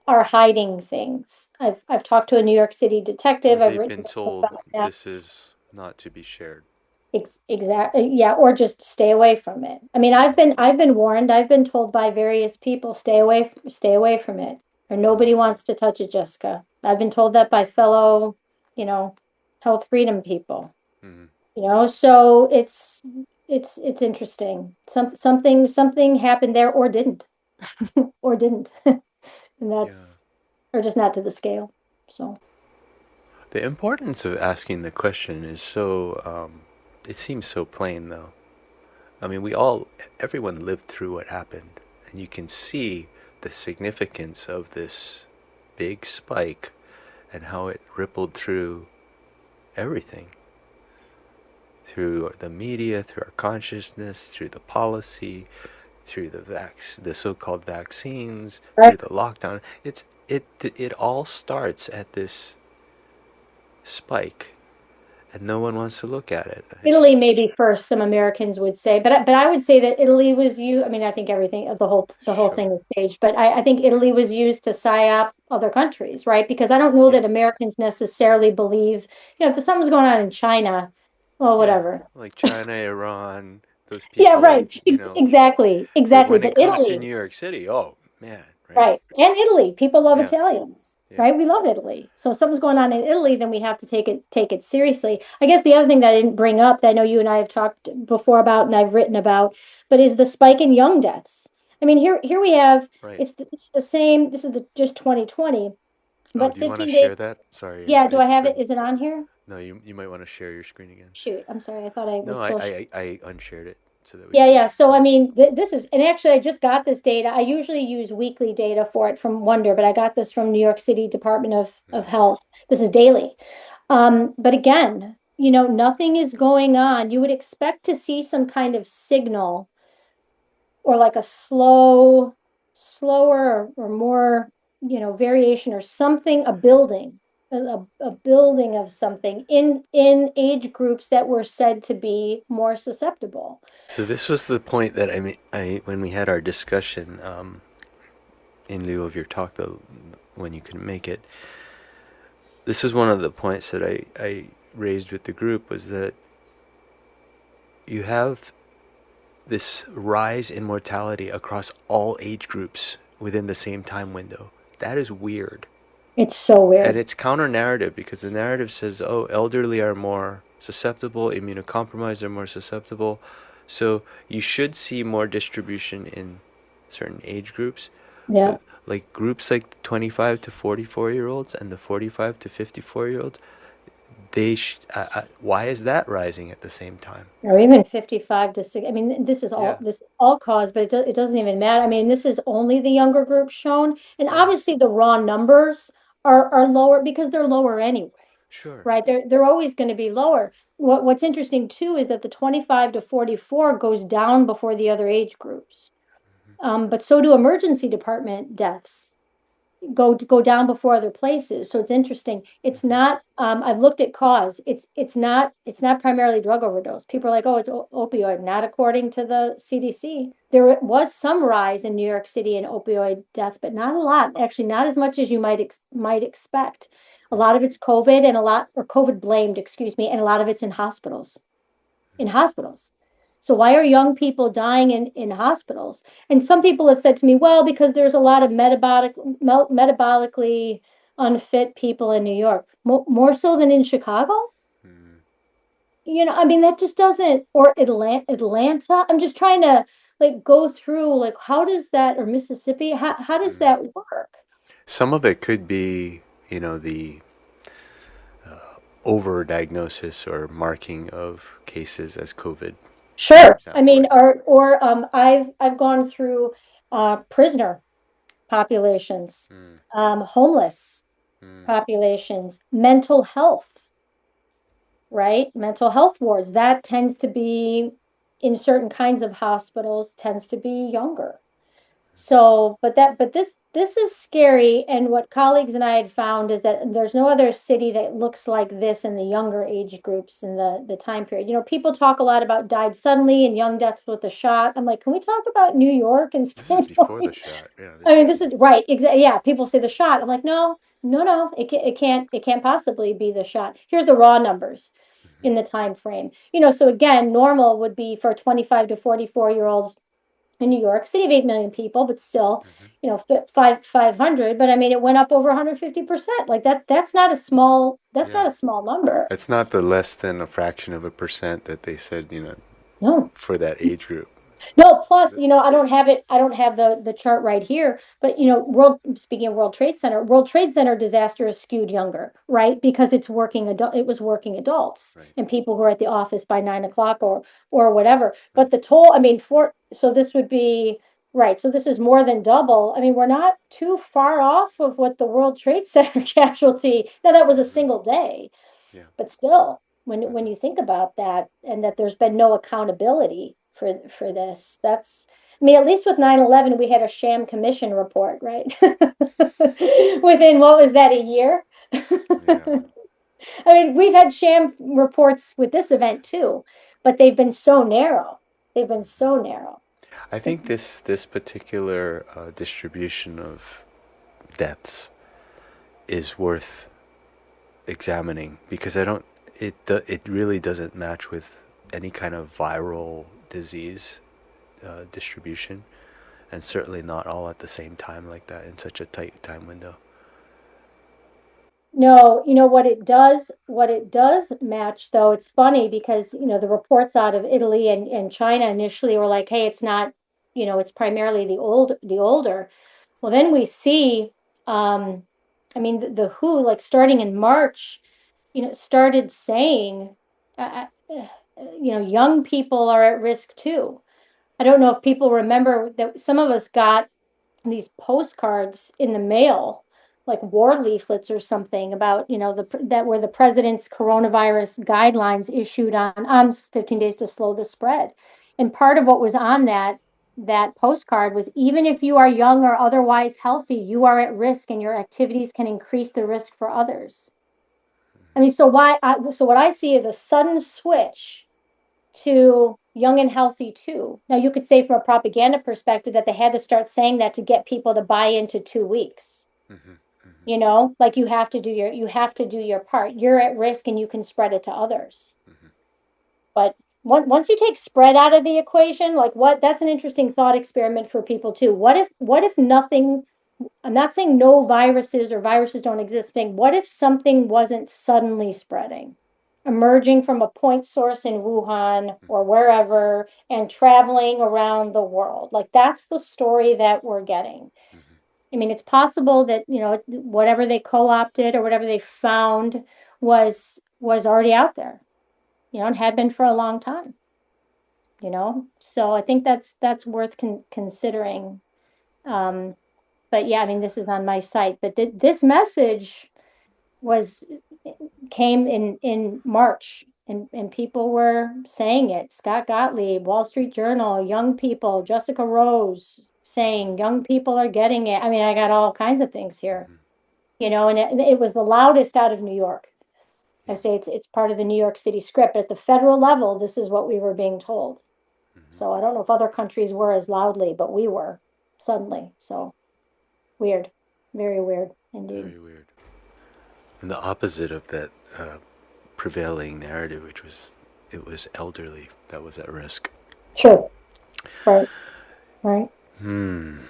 are hiding things. I've talked to a New York City Or detective. I've they've written been a book told about that. this is not to be shared. Exactly. Yeah, or just stay away from it. I mean, Mm-hmm. I've been warned. I've been told by various people, stay away from it, or nobody Mm-hmm. wants to touch it, Jessica. I've been told that by fellow, you know, health freedom people. Mm-hmm. So it's interesting. Something happened there, or didn't, or didn't, and Yeah. or just not to the scale. So The importance of asking the question is so, it seems so plain though. I mean, everyone lived through what happened. and you can see the significance of this big spike and how it rippled through everything, through the media, through our consciousness, through the policy, through the so-called vaccines, through Right. the lockdown. It all starts at this spike, and no one wants to look at it. I Italy just maybe first, some Americans would say, but I would say that Italy was used. I mean, I think everything, the whole thing sure, is staged, but I think Italy was used to psyop other countries, right? Because I don't know yeah, that Americans necessarily believe, if something's going on in China, well, yeah, whatever. like China, Iran, those Yeah, people, right. Exactly, But exactly. when it But comes to Italy, New York City, oh man, right? right. And Italy, people love Yeah, Italians, yeah, right? We love Italy. So if something's going on in Italy, then we have to take it seriously. I guess the other thing that I didn't bring up that I know you and I have talked before about and I've written about, but is the spike in young deaths. I mean, here we have right. it's the same. This is just 2020, Oh, but do you want to 15 days. share that? Sorry, Yeah, do it I have took. it? Is it on here? No, you might want to share your screen again. Shoot, I'm sorry. I thought I No, was still. I unshared it so that we Yeah, could. yeah. So, I Yeah. mean, this is, and actually, I just got this data. I usually use weekly data for it from Wonder, but I got this from New York City Department of Mm, Health. This is daily. But again, nothing is going on. You would expect to see some kind of signal or like a slower or more, variation or something, a building, a building of something in age groups that were said to be more susceptible. So this was the point that I mean, I when we had our discussion in lieu of your talk, though, when you couldn't make it, this was one of the points that I raised with the group was that you have this rise in mortality across all age groups within the same time window. That is weird. It's so And weird. it's counter narrative because the narrative says, oh, elderly are more susceptible, immunocompromised are more susceptible. So you should see more distribution in certain age groups. Yeah. But like groups like the 25 to 44-year-olds and the 45 to 54-year-olds, why is that rising at the same time? Or even 55 to 60. I mean, Yeah, this is all cause, but it doesn't even matter. I mean, this is only the younger group shown. And yeah, obviously the raw numbers are lower because they're lower anyway, sure. right? They're always going to be lower. What's interesting too is that the 25 to 44 goes down before the other age groups. But so do emergency department deaths go down before other places. So it's interesting. It's Mm-hmm. not. I've looked at cause. It's not primarily drug overdose. People are like, oh, it's opioid. Not according to the CDC. There was some rise in New York City in opioid deaths, but not a lot. Actually, not as much as you might expect. A lot of it's COVID and a lot or COVID blamed, excuse me, and a lot of it's in hospitals. So why are young people dying in hospitals? And some people have said to me, well, because there's a lot of metabolically unfit people in New York, more so than in Chicago. Mm, I mean, that just doesn't, or Atlanta. I'm just trying to like go through like how does that, or Mississippi, how does mm. that work? Some of it could be, the overdiagnosis or marking of cases as COVID, for Sure. I example, mean, right? or I've gone through prisoner populations, Mm, homeless mm, populations, mental health, right? Mental health wards, that tends to be in certain kinds of hospitals, tends to be younger. So, but this is scary. And what colleagues and I had found is that there's no other city that looks like this in the younger age groups in the time period. People talk a lot about died suddenly and young deaths with a shot. I'm like, can we talk about New York and this is Spring? before the shot. Yeah, I this mean, is. this is right. Exactly. Yeah, people say the shot. I'm like, no, no, no. It can't possibly be the shot. Here's the raw numbers Hmm. in the time frame. So again, normal would be for 25 to 44-year-olds in New York City of 8 million people, but still, Hmm. 500. But I mean, it went up over 150%. Like that. That's Yeah, not a small number. it's not the less than a fraction of a percent that they said, No. for that age group. No, plus, Th- I don't have it, I don't have the chart right here, but speaking of World Trade Center disaster is skewed younger, right? Because it was working adults Right. and people who are at the office by 9 o'clock or whatever. Right. But the toll, I mean, so this would be Right. So this is more than double. I mean, we're not too far off of what the World Trade Center casualty. Now that was a Hmm. single day, Yeah. but still, when Hmm. you think about that and that there's been no accountability for this, that's I mean, at least with 9/11 we had a sham commission report, right? Within what was that, a year? Yeah. I mean, we've had sham reports with this event too, but they've been so narrow. They've been so narrow. I So, think this particular distribution of deaths is worth examining because I don't it really doesn't match with any kind of viral disease distribution, and certainly not all at the same time like that in such a tight time window. no, what it does match though, it's funny because, the reports out of Italy and China initially were like, hey, it's not, it's primarily the older. Well, then we see, um, I mean, the WHO, like starting in March, started saying, young people are at risk too. I don't know if people remember that some of us got these postcards in the mail, like war leaflets or something about, that were the president's coronavirus guidelines issued on 15 days to slow the spread. And part of what was on that postcard was, even if you are young or otherwise healthy, you are at risk and your activities can increase the risk for others. I mean, so what I see is a sudden switch to young and healthy too. Now, you could say from a propaganda perspective that they had to start saying that to get people to buy into 2 weeks. Hmm. Hmm. Like you have to do your part. You're at risk and you can spread it to others. Hmm. But once you take spread out of the equation, like what that's an interesting thought experiment for people too. What if nothing, I'm not saying no viruses or viruses don't exist, thing. What if something wasn't suddenly spreading, emerging from a point source in Wuhan or Hmm. wherever and traveling around the world? Like that's the story that we're getting. Hmm. I mean, it's possible that, whatever they co-opted or whatever they found was already out there, and had been for a long time. So I think that's worth considering. Um, but yeah, I mean, this is on my site, but this message was came in March, and people were saying it. Scott Gottlieb, Wall Street Journal, young people, Jessica Rose saying young people are getting it. I mean, I got all kinds of things here, Hmm. and it was the loudest out of New York. I Yeah. say it's part of the New York City script. At the federal level, this is what we were being told. Hmm. So I don't know if other countries were as loudly, but we were suddenly. So weird, very weird indeed. Very weird. And the opposite of that prevailing narrative, which was it was elderly that was at risk. Sure. Right. Right. Hmm.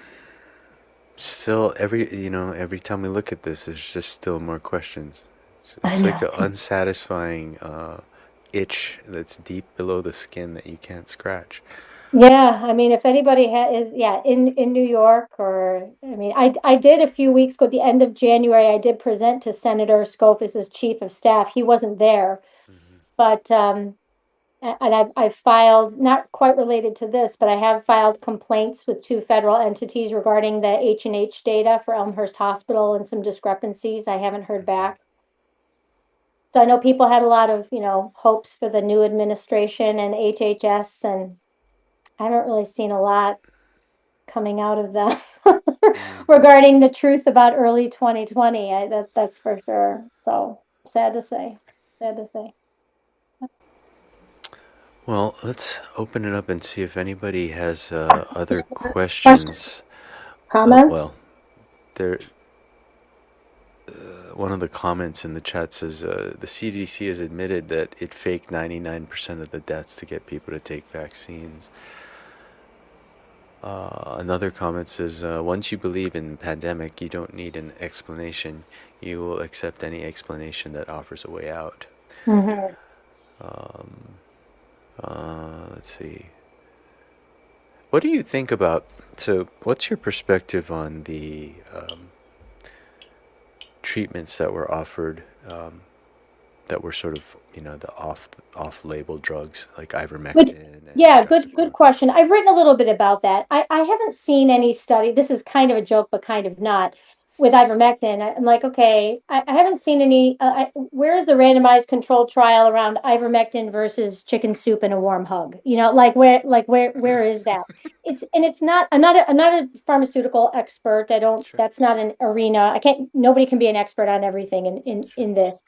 Still, every time we look at this, there's just still more questions. I It's like know. an unsatisfying itch that's deep below the skin that you can't scratch. Yeah, I mean, if anybody is, yeah, in New York, or I mean, I did a few weeks ago, at the end of January, I did present to Senator Scofus's chief of staff. He wasn't there, Hmm. but and I filed, not quite related to this, but I have filed complaints with two federal entities regarding the H&H data for Elmhurst Hospital and some discrepancies. I haven't heard Hmm. back. So I know people had a lot of, hopes for the new administration and HHS, and I haven't really seen a lot coming out of them Mm. regarding the truth about early 2020. That's for sure. So sad to say. Sad to say. Well, let's open it up and see if anybody has other Questions, questions. Oh, comments? well, there. One of the comments in the chat says the CDC has admitted that it faked 99% of the deaths to get people to take vaccines. Another comment says, once you believe in pandemic, you don't need an explanation. You will accept any explanation that offers a way out. Hmm. Um, let's see. What do you think about? So, what's your perspective on the treatments that were offered that were sort of, the off-label drugs like Good, ivermectin and yeah, good hydroxychloroquine. question. I've written a little bit about that. I haven't seen any study. This is kind of a joke, but kind of not. With ivermectin, I'm like, okay, I haven't seen any. Where's the randomized controlled trial around ivermectin versus chicken soup and a warm hug? Where is that? It's not. I'm not a pharmaceutical expert. I don't. Sure, That's not an arena. I can't. Nobody can be an expert on everything sure, in this.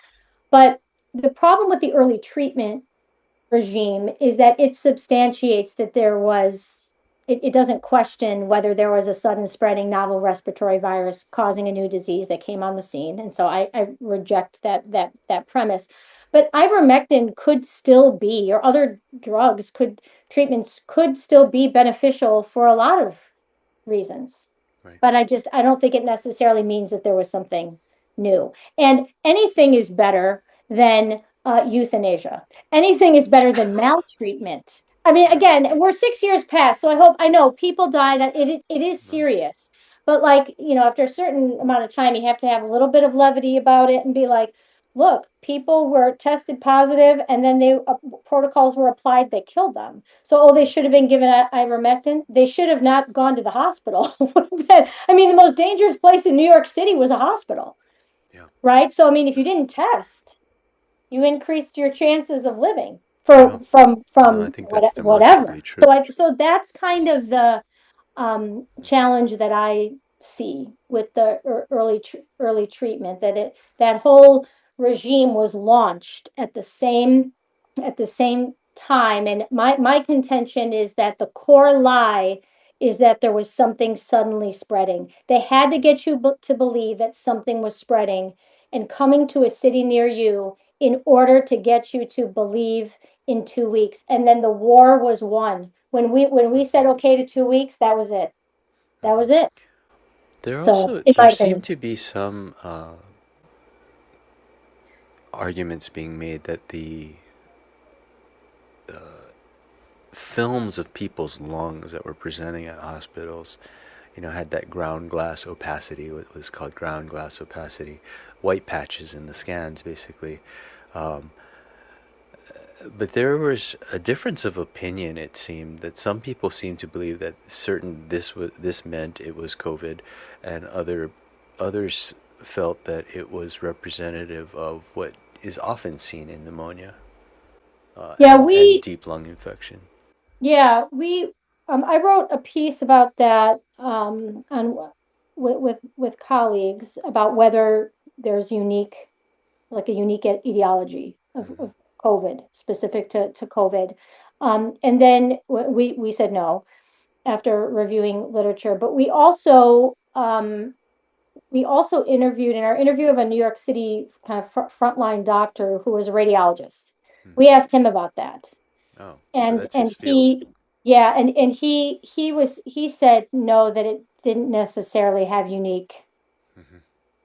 But the problem with the early treatment regime is that it substantiates that it doesn't question whether there was a sudden spreading novel respiratory virus causing a new disease that came on the scene. And so I reject that premise. But ivermectin could still be, or other treatments could still be beneficial for a lot of reasons. right, But I don't think it necessarily means that there was something new. And anything is better than euthanasia. Anything is better than maltreatment. I mean, right, again, we're 6 years past, so I know people died. It is right, serious. But like, after a certain amount of time, you have to have a little bit of levity about it and be like, look, people were tested positive and then protocols were applied that killed them. So, oh, they right, should have been given ivermectin. They should have not gone to the hospital. I mean, the most dangerous place in New York City was a hospital, yeah, right? So, I mean, if you didn't test, you increased your chances of living yeah. for No, I from think that's demonstrably whatever. true. So that's kind of the challenge that I see with the early treatment, that whole regime was launched at the same time. And my contention is that the core lie is that there was something suddenly spreading. They had to get you to believe that something was spreading and coming to a city near you in order to get you to believe in 2 weeks. And then the war was won. When we said okay to 2 weeks, that was it. That was it. So, in There my seem opinion. to be some arguments being made that the films of people's lungs that were presenting at hospitals, had that ground glass opacity, what was called ground glass opacity, white patches in the scans, basically. Um, but there was a difference of opinion. It seemed that some people seemed to believe that this meant it was COVID, and others felt that it was representative of what is often seen in pneumonia, Yeah, and deep lung infection. we I wrote a piece about that on with colleagues about whether there's a unique etiology Hmm. of COVID specific to COVID. And then we said no after reviewing literature, but we also interviewed in our interview of a New York City kind of frontline doctor who was a radiologist. Hmm. We asked him about that, Oh, so and that's his field. he said no, that it didn't necessarily have unique Hmm.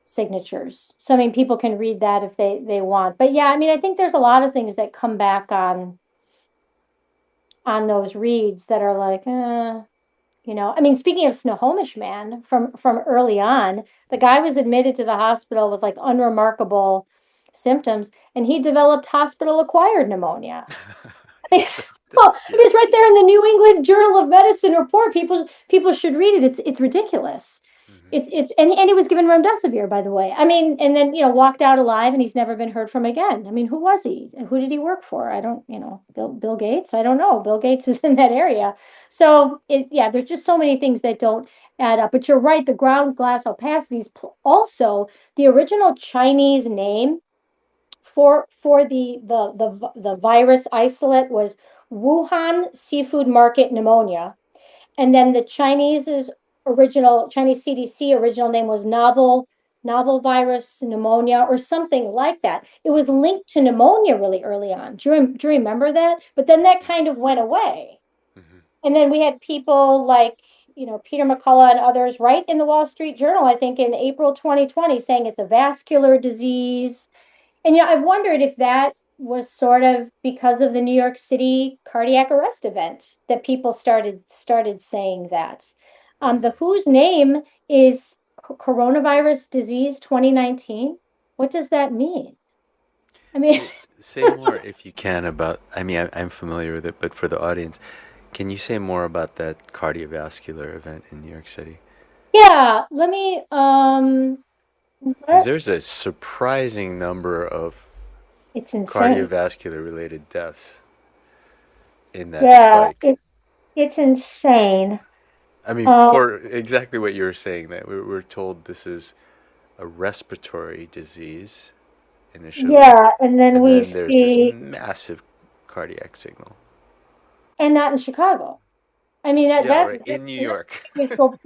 signatures. So I mean, people can read that if they want. But yeah, I mean, I think there's a lot of things that come back on those reads that are like, I mean, speaking of Snohomish Man from early on, the guy was admitted to the hospital with like unremarkable symptoms, and he developed hospital acquired pneumonia. I mean, So well, I yeah. mean, it's right there in the New England Journal of Medicine report. People should read it. It's ridiculous. Hmm. And he was given remdesivir, by the way. I mean, and then walked out alive, and he's never been heard from again. I mean, who was he? Who did he work for? I don't, Bill Gates. I don't know. Bill Gates is in that area, so yeah. There's just so many things that don't add up. But you're right. The ground glass opacities, also the original Chinese name for the virus isolate was Wuhan seafood market pneumonia, and then the Chinese CDC original name was novel virus pneumonia or something like that. It was Hmm. linked to pneumonia really early on. Do you remember that? But then that Yeah. kind of went away. Hmm. And then we had people like, Peter McCullough and others write in the Wall Street Journal, I think in April 2020, saying it's a vascular disease. And I've wondered if that was sort of because of the New York City cardiac arrest event that people started saying that. The WHO's name is Coronavirus Disease 2019. What does that mean? I mean, Say more if you can about. I mean, I'm familiar with it, but for the audience, can you say more about that cardiovascular event in New York City? yeah, Because let, there's a surprising number of it's insane. cardiovascular related deaths in that Yeah, spike. it's insane. I mean, Um, for exactly what you were saying, that we're told this is a respiratory disease initially, yeah, and then and we then there's this see, massive cardiac signal. and not in Chicago. I mean Yeah, right, in New York.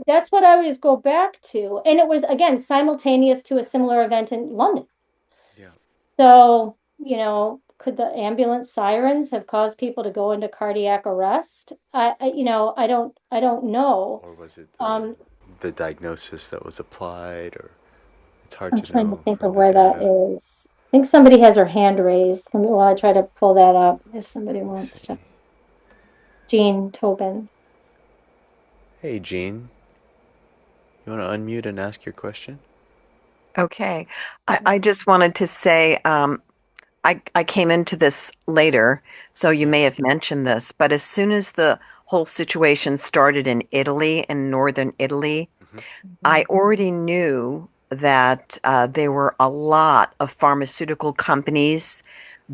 that's what I always go back to. And it was again simultaneous to a similar event in London. Yeah. So, could the ambulance sirens have caused people to go into cardiac arrest? I don't know. Or was it Um, the diagnosis that was applied, or it's hard I'm to trying to know think from of the where that data. is. I think somebody has their hand raised. Let me, while I try to pull that up, if somebody Let's wants to. see. Jean Tobin. Hey, Gene, you want to unmute and ask your question? Okay. I just wanted to say I came into this later, so you Yeah. may have mentioned this, but as soon as the whole situation started in Italy, in northern Italy, Hmm. I already knew that there were a lot of pharmaceutical companies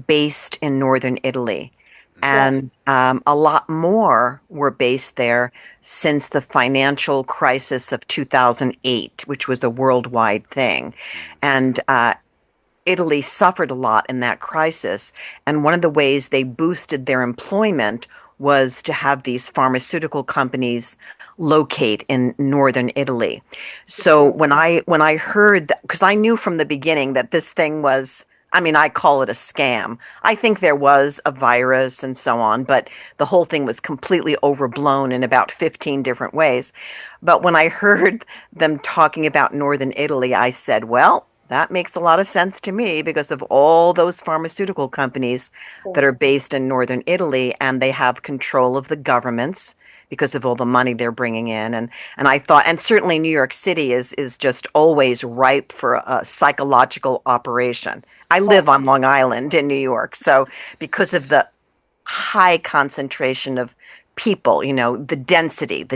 based in northern Italy. Yeah, And a lot more were based there since the financial crisis of 2008, which was a worldwide thing. And Italy suffered a lot in that crisis. And one of the ways they boosted their employment was to have these pharmaceutical companies locate in northern Italy. So sure. when I heard that, because I knew from the beginning that this thing was, I mean, I call it a scam. I think there was a virus and so on, but the whole thing was completely overblown in about 15 different ways. But when I heard them talking about northern Italy, I said, well, that makes a lot of sense to me because of all those pharmaceutical companies that Sure. are based in northern Italy and they have control of the governments because of all the money they're bringing in. And I thought, and certainly New York City is just always ripe for a psychological operation. I Oh, live on Long Island in New York, so because of the high concentration of people, the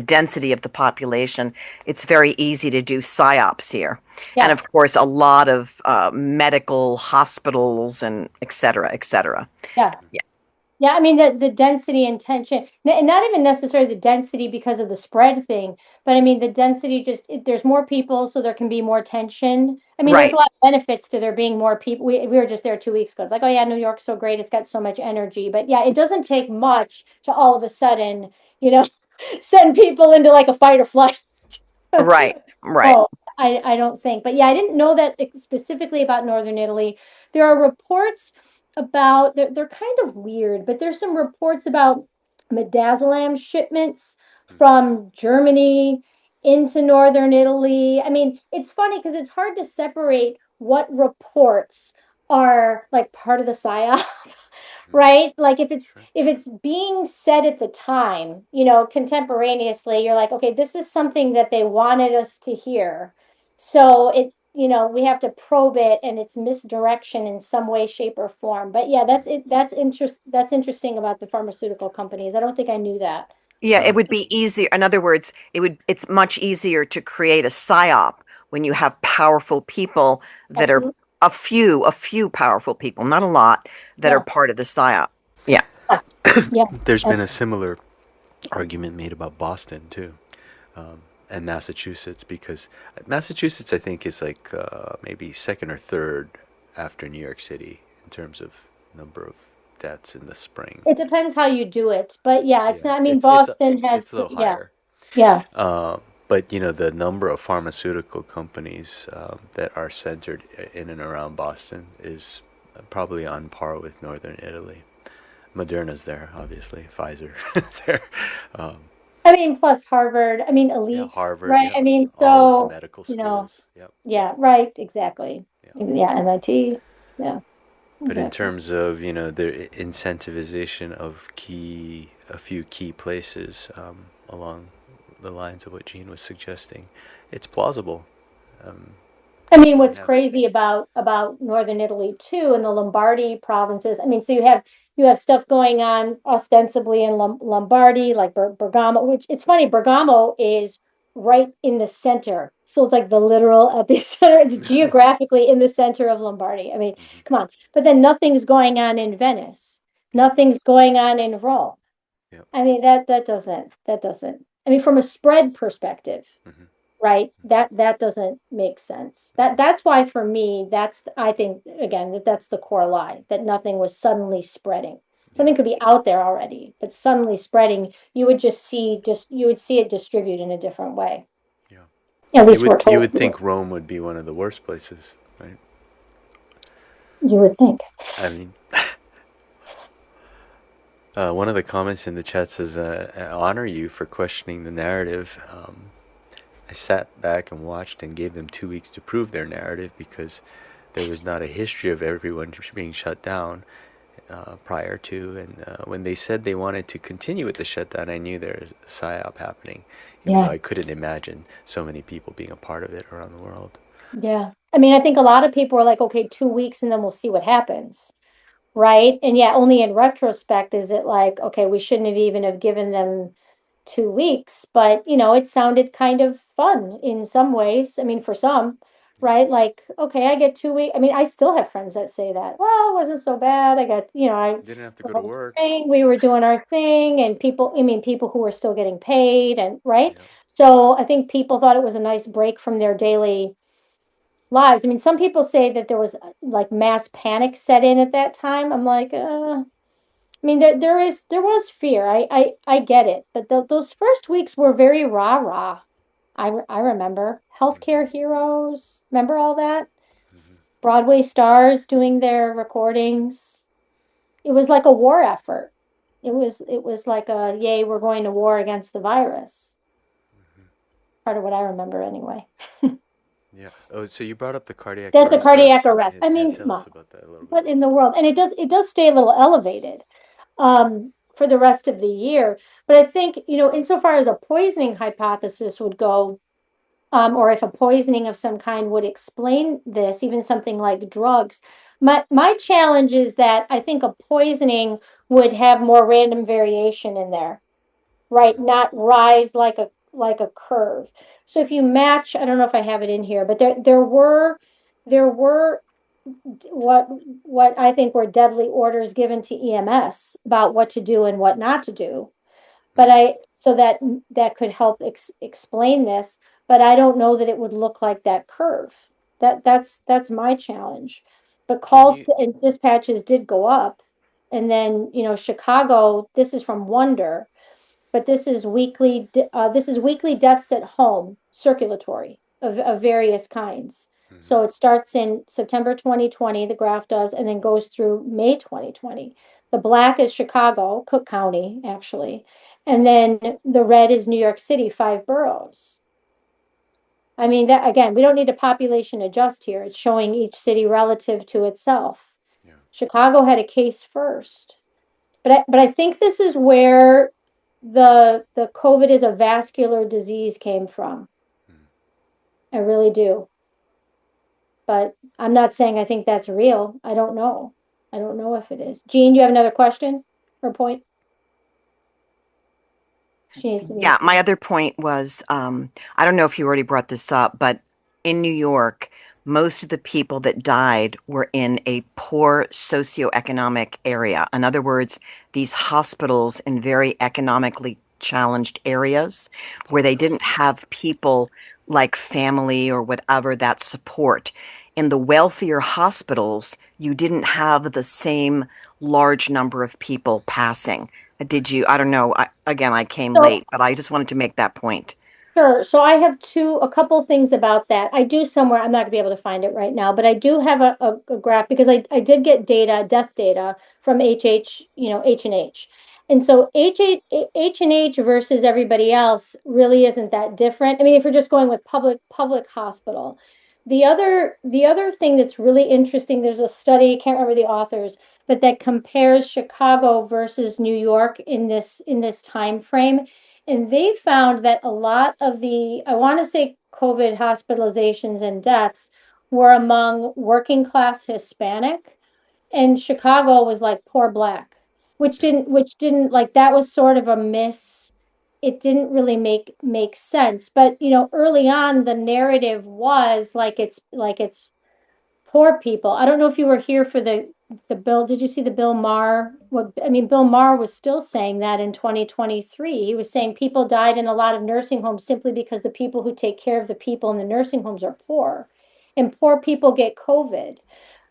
density of the population, it's very easy to do psyops here. And yeah. of course, a lot of medical hospitals and et cetera, et cetera. Yeah. Yeah. Yeah, I mean the density and tension, and not even necessarily the density because of the spread thing, but I mean the density just there's more people, so there can be more tension. I mean, there's a Right. lot of benefits to there being more people. We were just there 2 weeks ago. It's like, oh yeah, New York's so great, it's got so much energy. But yeah, it doesn't take much to all of a sudden, you know, send people into like a fight or flight. Right. Right. Oh, I don't think. But yeah, I didn't know that specifically about Northern Italy. There are reports about they're kind of weird, but there's some reports about midazolam shipments from Germany into Northern Italy. I mean, it's funny because it's hard to separate what reports are like part of the psyop. Right? Like Sure. if it's being said at the time, contemporaneously, you're like, okay, this is something that they wanted us to hear. So we have to probe it and it's misdirection in some way, shape, or form. But yeah, that's it. That's interesting about the pharmaceutical companies. I don't think I knew that. Yeah, it Um, would be easier. In other words, it's much easier to create a psyop when you have powerful people that are Absolutely. a few powerful people, not a lot, that are Yeah. part of the psyop. Yeah. Yeah. Yeah. there's been a Absolutely. similar argument made about Boston too, and Massachusetts, because Massachusetts, I think, is like maybe second or third after New York City in terms of number of deaths in the spring. It depends how you do it. But yeah, it's Yeah, not, I mean, it's Boston it's has, a little yeah, higher. yeah, But the number of pharmaceutical companies that are centered in and around Boston is probably on par with Northern Italy. Moderna's there, obviously. Pfizer is there. Um, I mean, plus Harvard, I mean, yeah, elites, Harvard. right? Yeah, I mean, all of the so, medical you know, schools. Yep. yeah, right, exactly. Yeah. Yeah, MIT. Yeah, But in exactly. terms of the incentivization of a few key places along the lines of what Gene was suggesting, it's plausible. I mean, didn't what's have it. crazy about northern Italy too, and the Lombardy provinces. I mean, so you have stuff going on ostensibly in Lombardy, like Bergamo. Which it's funny, Bergamo is right in the center, so it's like the literal epicenter. It's geographically in the center of Lombardy. I mean, Hmm. come on. But then nothing's going on in Venice. Yeah. Nothing's going on in Rome. Yeah. I mean, that doesn't. I mean, from a spread perspective, Hmm. right? Hmm. That doesn't make sense. Hmm. That's why for me, I think again that's the core lie, that nothing was suddenly spreading. Yeah. Something could be out there already, but suddenly spreading, you would see it distribute in a different way. Yeah. At You least we're would you told. would think Rome would be one of the worst places, right? You would think. I mean, one of the comments in the chat says, "I honor you for questioning the narrative. I sat back and watched and gave them 2 weeks to prove their narrative because there was not a history of everyone being shut down prior to. And when they said they wanted to continue with the shutdown, I knew there was a psyop happening, even though Yeah, I couldn't imagine so many people being a part of it around the world." yeah. I mean, I think a lot of people are like, okay, 2 weeks and then we'll see what happens. Right? And yeah, only in retrospect is it like, okay, we shouldn't have even have given them 2 weeks, but it sounded kind of fun in some ways. I mean, for some, right? Like, okay, I get 2 weeks. I mean, I still have friends that say that. Well, it wasn't so bad. I got, Didn't have to the go to whole work. spring we were doing our thing, and people who were still getting paid, and right. Yeah. So I think people thought it was a nice break from their daily lives. I mean, some people say that there was like mass panic set in at that time. I'm like, I mean, there was fear. I get it, but those first weeks were very rah rah. I remember healthcare Hmm. heroes. Remember all that? Hmm. Broadway stars doing their recordings. It was like a war effort. It was like a yay, we're going to war against the virus. Hmm. Part of what I remember anyway. Yeah. Oh, so you brought up the cardiac That's the arrest, but cardiac arrest. yeah, I yeah, mean, come tell on. us about that a little bit. What in the world? And it does stay a little elevated for the rest of the year. But I think, insofar as a poisoning hypothesis would go, or if a poisoning of some kind would explain this, even something like drugs, my challenge is that I think a poisoning would have more random variation in there, right? Not rise like a curve. So if you match, I don't know if I have it in here, but there were what what I think were deadly orders given to EMS about what to do and what not to do. But Hmm. I so that could help explain this, but I don't know that it would look like that curve. That's my challenge. But Can calls you? and dispatches did go up, and then Chicago. This is from Wonder, but this is weekly deaths at home, circulatory of various kinds. Hmm. So it starts in September 2020, the graph does, and then goes through May 2020. The black is Chicago, Cook County, actually. And then the red is New York City, 5 boroughs. I mean, that again, we don't need to population adjust here. It's showing each city relative to itself. Yeah. Chicago had a case first. But I think this is where the COVID is a vascular disease came from. Mm. I really do. But I'm not saying I think that's real. I don't know. I don't know if it is. Jean, do you have another question or point? She needs to Yeah, mute. my other point was I don't know if you already brought this up, but in New York, most of the people that died were in a poor socioeconomic area. In other words, these hospitals in very economically challenged areas where they Public didn't hospitals. have people like family or whatever that support. In the wealthier hospitals, you didn't have the same large number of people passing. Right. Did you? I don't know. Again, I came So late, but I just wanted to make that point. sure. So I have a couple things about that. I do somewhere, I'm not gonna be able to find it right now, but I do have a graph because I did get death data from H&H. And so H&H versus everybody else really isn't that different. I mean, if you're just going with public hospital. The other thing that's really interesting, there's a study, can't remember the authors, but that compares Chicago versus New York in this time frame. And they found that a lot of the, I want to say COVID hospitalizations and deaths were among working class Hispanic, and Chicago was like poor black, Yeah. which didn't like that was sort of a miss. It didn't really make sense. But early on the narrative was like it's poor people. I don't know if you were here for the bill. Did you see the Bill Maher? What I mean, Bill Maher was still saying that in 2023. He was saying people died in a lot of nursing homes simply because the people who take care of the people in the nursing homes are poor, and poor people get COVID.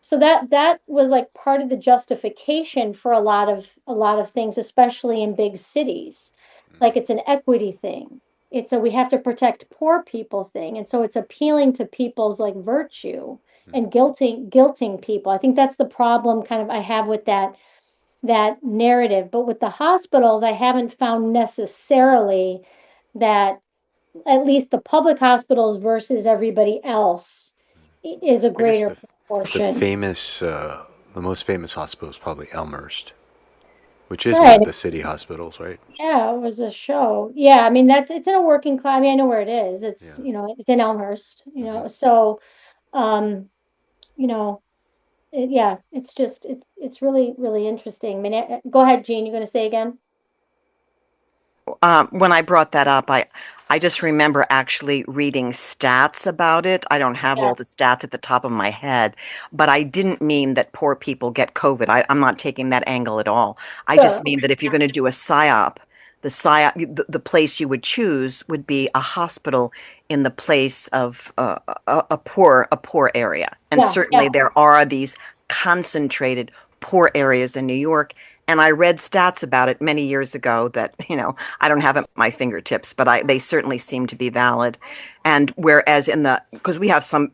So that was like part of the justification for a lot of things, especially in big cities. Like it's an equity thing. It's a we have to protect poor people thing. And so it's appealing to people's like virtue and guilting people. I think that's the problem kind of I have with that narrative. But with the hospitals, I haven't found necessarily that at least the public hospitals versus everybody else is a I guess greater the proportion. famous, the most famous hospital is probably Elmhurst, which is one Right. of the city hospitals, right? Yeah, it was a show. Yeah, I mean it's in a working class. I mean, I know where it is. It's Yeah. it's in Elmhurst, Hmm. So um, you know, yeah, it's just it's really really interesting. I mean, go ahead, Jean. You're going to say again? When I brought that up, I just remember actually reading stats about it. I don't have Yeah, all the stats at the top of my head, but I didn't mean that poor people get COVID. I'm not taking that angle at all. I just sure. mean that if you're going to do a psyop, the place you would choose would be a hospital in the place of a poor area. And Yeah, yeah, certainly there are these concentrated poor areas in New York. And I read stats about it many years ago that, I don't have at my fingertips, but they certainly seem to be valid. And whereas because we have some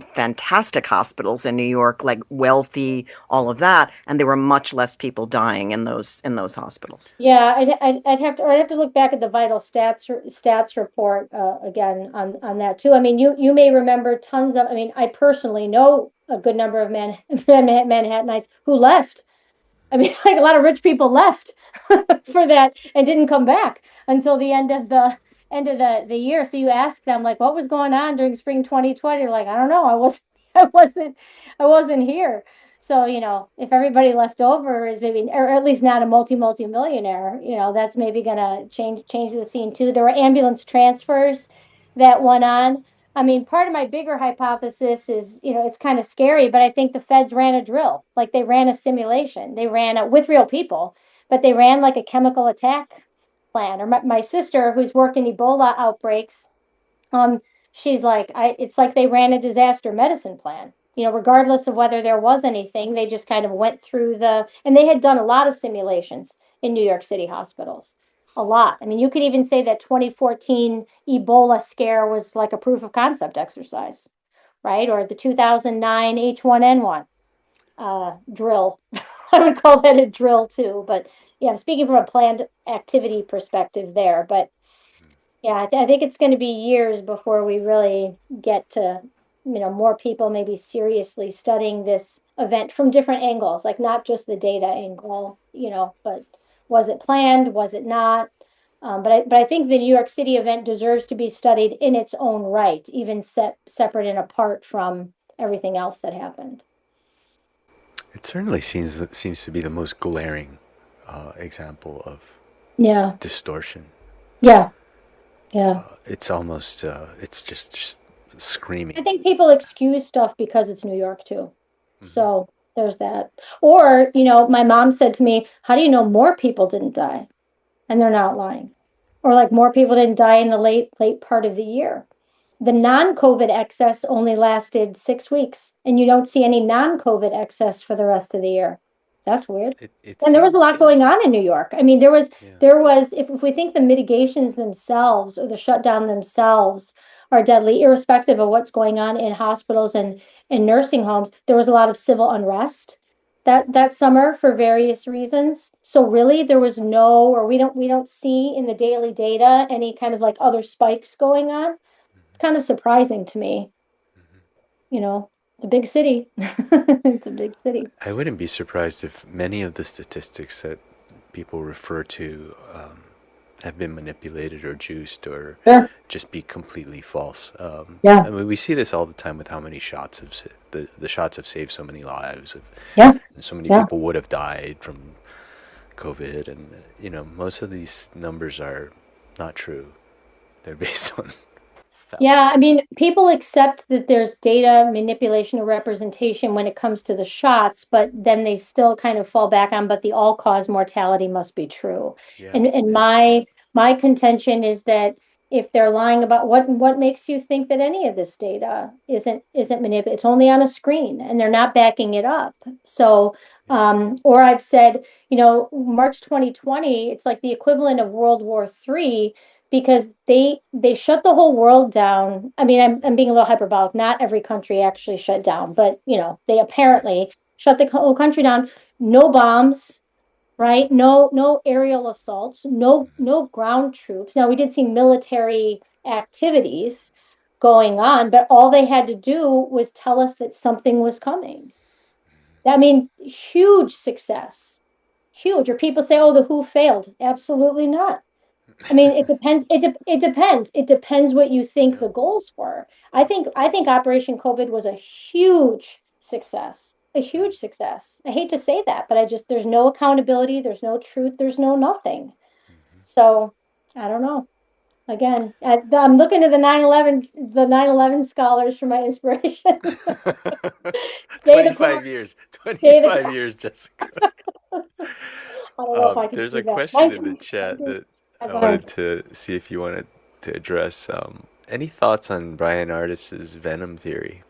fantastic hospitals in New York, like wealthy, all of that, and there were much less people dying in those hospitals. yeah. I'd have to look back at the vital stats report again on that too. I mean, you may remember tons of. I mean, I personally know a good number of Manhattanites who left. I mean, like a lot of rich people left for that and didn't come back until the end of the year. So you ask them like, what was going on during spring 2020? They're like, I don't know. I wasn't I wasn't I wasn't here. So, if everybody left over is maybe, or at least not a multi-millionaire, that's maybe gonna change the scene too. There were ambulance transfers that went on. I mean, part of my bigger hypothesis is, it's kind of scary, but I think the feds ran a drill. Like they ran a simulation. They ran it with real people, but they ran like a chemical attack plan. Or my sister, who's worked in Ebola outbreaks, um, she's like, it's like they ran a disaster medicine plan. Regardless of whether there was anything, they just kind of went through and they had done a lot of simulations in New York City hospitals. A lot. I mean, you could even say that 2014 Ebola scare was like a proof of concept exercise, right? Or the 2009 H1N1 drill. I would call that a drill too. But yeah, I'm speaking from a planned activity perspective there. But yeah, I think it's going to be years before we really get to, more people maybe seriously studying this event from different angles, like not just the data angle, but was it planned? Was it not? But I think the New York City event deserves to be studied in its own right, even separate and apart from everything else that happened. It certainly seems to be the most glaring example of Yeah, distortion. yeah, yeah. It's almost it's just I screaming. think people excuse stuff because it's New York too. Hmm. So there's that. Or, my mom said to me, how do you know more people didn't die? And they're not lying. Or like more people didn't die in the late part of the year. The non-COVID excess only lasted 6 weeks, and you don't see any non-COVID excess for the rest of the year. That's weird. It And there was a lot seems, going on in New York. I mean, there was yeah. there was if we think the mitigations themselves or the shutdown themselves are deadly, irrespective of what's going on in hospitals and nursing homes, there was a lot of civil unrest that summer for various reasons. So really there was no, or we don't see in the daily data any kind of like other spikes going on. It's kind of surprising to me, you know, it's a big city. It's a big city. I wouldn't be surprised if many of the statistics that people refer to have been manipulated or juiced or Sure. just be completely false. Yeah. I mean, we see this all the time with how many shots have the shots have saved so many lives. Yeah. And so many Yeah. people would have died from COVID, and most of these numbers are not true. They're based on Yeah, I fallacies. mean, people accept that there's data manipulation or representation when it comes to the shots, but then they still kind of fall back on, but the all-cause mortality must be true. Yeah, And yeah. my contention is that if they're lying about what makes you think that any of this data isn't manipulated, it's only on a screen and they're not backing it up. So, or I've said, March 2020, it's like the equivalent of World War III because they shut the whole world down. I mean, I'm being a little hyperbolic. Not every country actually shut down, but they Right. apparently shut the whole country down. No bombs, right? No aerial assaults, no ground troops. Now we did see military activities going on, but all they had to do was tell us that something was coming. I mean, huge success. Huge. Or people say, "Oh, the WHO failed." Absolutely not. I mean, it depends. It depends. It depends what you think Yeah. the goals were. I think Operation COVID was a huge success. A huge success. I hate to say that, but there's no accountability, there's no truth, there's no nothing. So, I don't know. Again, I'm looking to the 9/11 scholars for my inspiration. Stay the course. 25 years. Stay the 25 course. years, Jessica. I don't know if I can There's do a that. question in the 19, chat that I go ahead. wanted to see if you wanted to address. Any thoughts on Brian Ardis's Venom theory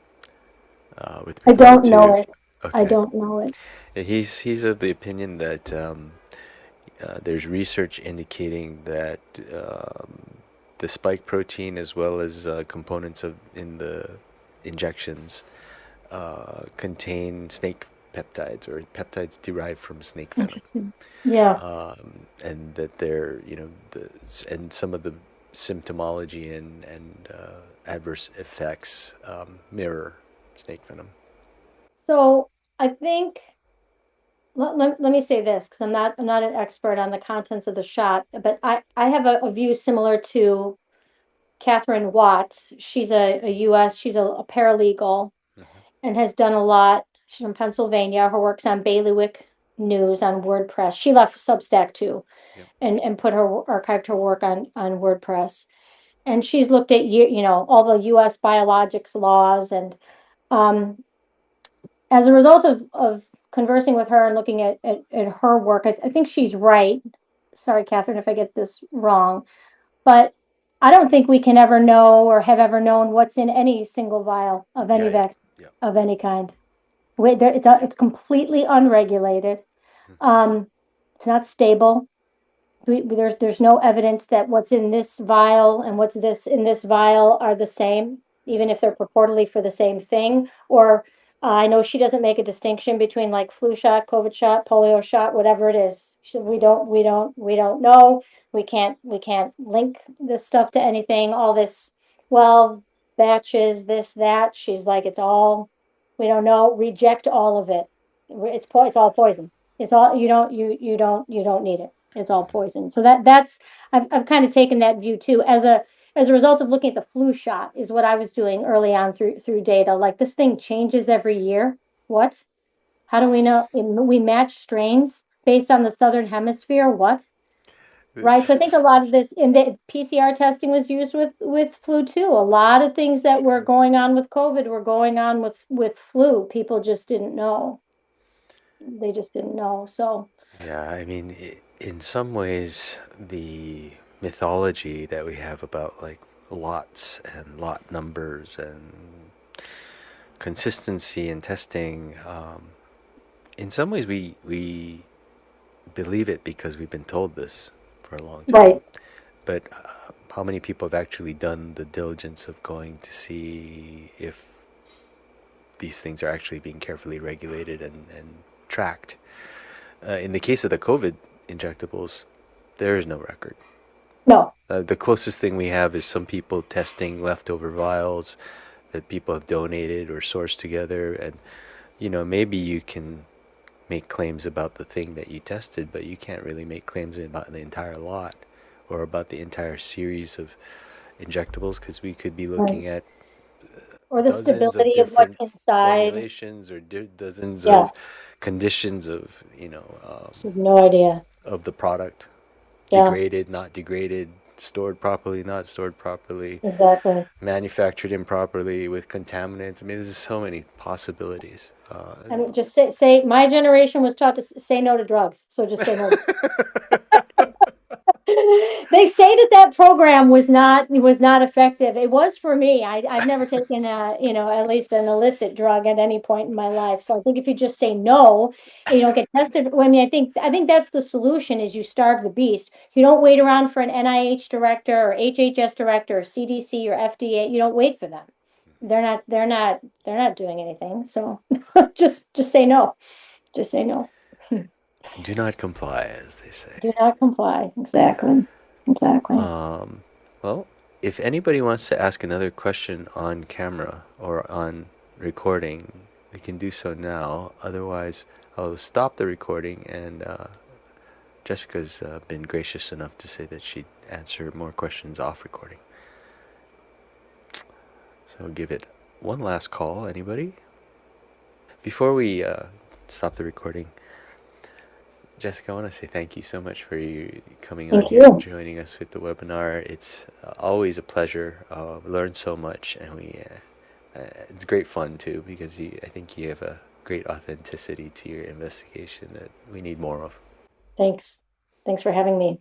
with I regard don't know to? it. I Okay, don't know it. yeah, he's of the opinion that there's research indicating that the spike protein, as well as components of in the injections, contain snake peptides or peptides derived from snake venom, Interesting. Yeah. and that they're and some of the symptomology and adverse effects mirror snake venom. So I think let me say this because I'm not an expert on the contents of the shot, but I have a view similar to Catherine Watts. She's a US, she's a paralegal Hmm. and has done a lot. She's from Pennsylvania. Her work's on Bailiwick News on WordPress. She left Substack too Yep. and put her archived her work on WordPress. And she's looked at all the US biologics laws and um as a result of conversing with her and looking at her work, I think she's right. Sorry, Catherine, if I get this wrong, but I don't think we can ever know or have ever known what's in any single vial of Yeah, any yeah, vaccine yeah. of any kind. It's completely unregulated. Hmm. Um, it's not stable. There's no evidence that what's in this vial and what's this in this vial are the same, even if they're purportedly for the same thing. Or I know she doesn't make a distinction between like flu shot, COVID shot, polio shot, whatever it is. We don't know. We can't link this stuff to anything. All this, well, batches, this, that. She's like, it's all, we don't know. Reject all of it. It's all poison. It's all you don't need it. It's all poison. So that's I've kind of taken that view too as a result of looking at the flu shot is what I was doing early on through data. Like this thing changes every year. What? How do we know? We match strains based on the southern hemisphere. What? Right. It's So I think a lot of this in the PCR testing was used with flu too. A lot of things that were true. going on with COVID were going on with flu. People just didn't know. They just didn't know. So Yeah, I mean, in some ways, the mythology that we have about like lots and lot numbers and consistency in testing, in some ways we believe it because we've been told this for a long time. right. But how many people have actually done the diligence of going to see if these things are actually being carefully regulated and tracked? In the case of the COVID injectables, there is no record. No. The closest thing we have is some people testing leftover vials that people have donated or sourced together, and maybe you can make claims about the thing that you tested, but you can't really make claims about the entire lot or about the entire series of injectables, because we could be Right. looking at Or the dozens of stability of what's different inside. formulations or dozens Yeah, of conditions of I have no idea. of the product, Yeah, degraded, not degraded, stored properly, not stored properly, exactly. manufactured improperly with contaminants. I mean, there's so many possibilities. I mean, just say my generation was taught to say no to drugs, so just say no. They say that that program was not effective. It was for me. I've never taken at least an illicit drug at any point in my life. So I think if you just say no, and you don't get tested. Well, I mean, I think that's the solution is you starve the beast. You don't wait around for an NIH director or HHS director or CDC or FDA. You don't wait for them. They're not doing anything. So just say no. Just say no. Do not comply, as they say. Do not comply. Exactly. Exactly. Well, if anybody wants to ask another question on camera or on recording, they can do so now. Otherwise, I'll stop the recording, and Jessica's been gracious enough to say that she'd answer more questions off recording. So I'll give it one last call. Anybody? Before we stop the recording, Jessica, I want to say thank you so much for you coming on Thank here and you. joining us with the webinar. It's always a pleasure. Learned so much, and it's great fun too because I think you have a great authenticity to your investigation that we need more of. Thanks. Thanks for having me.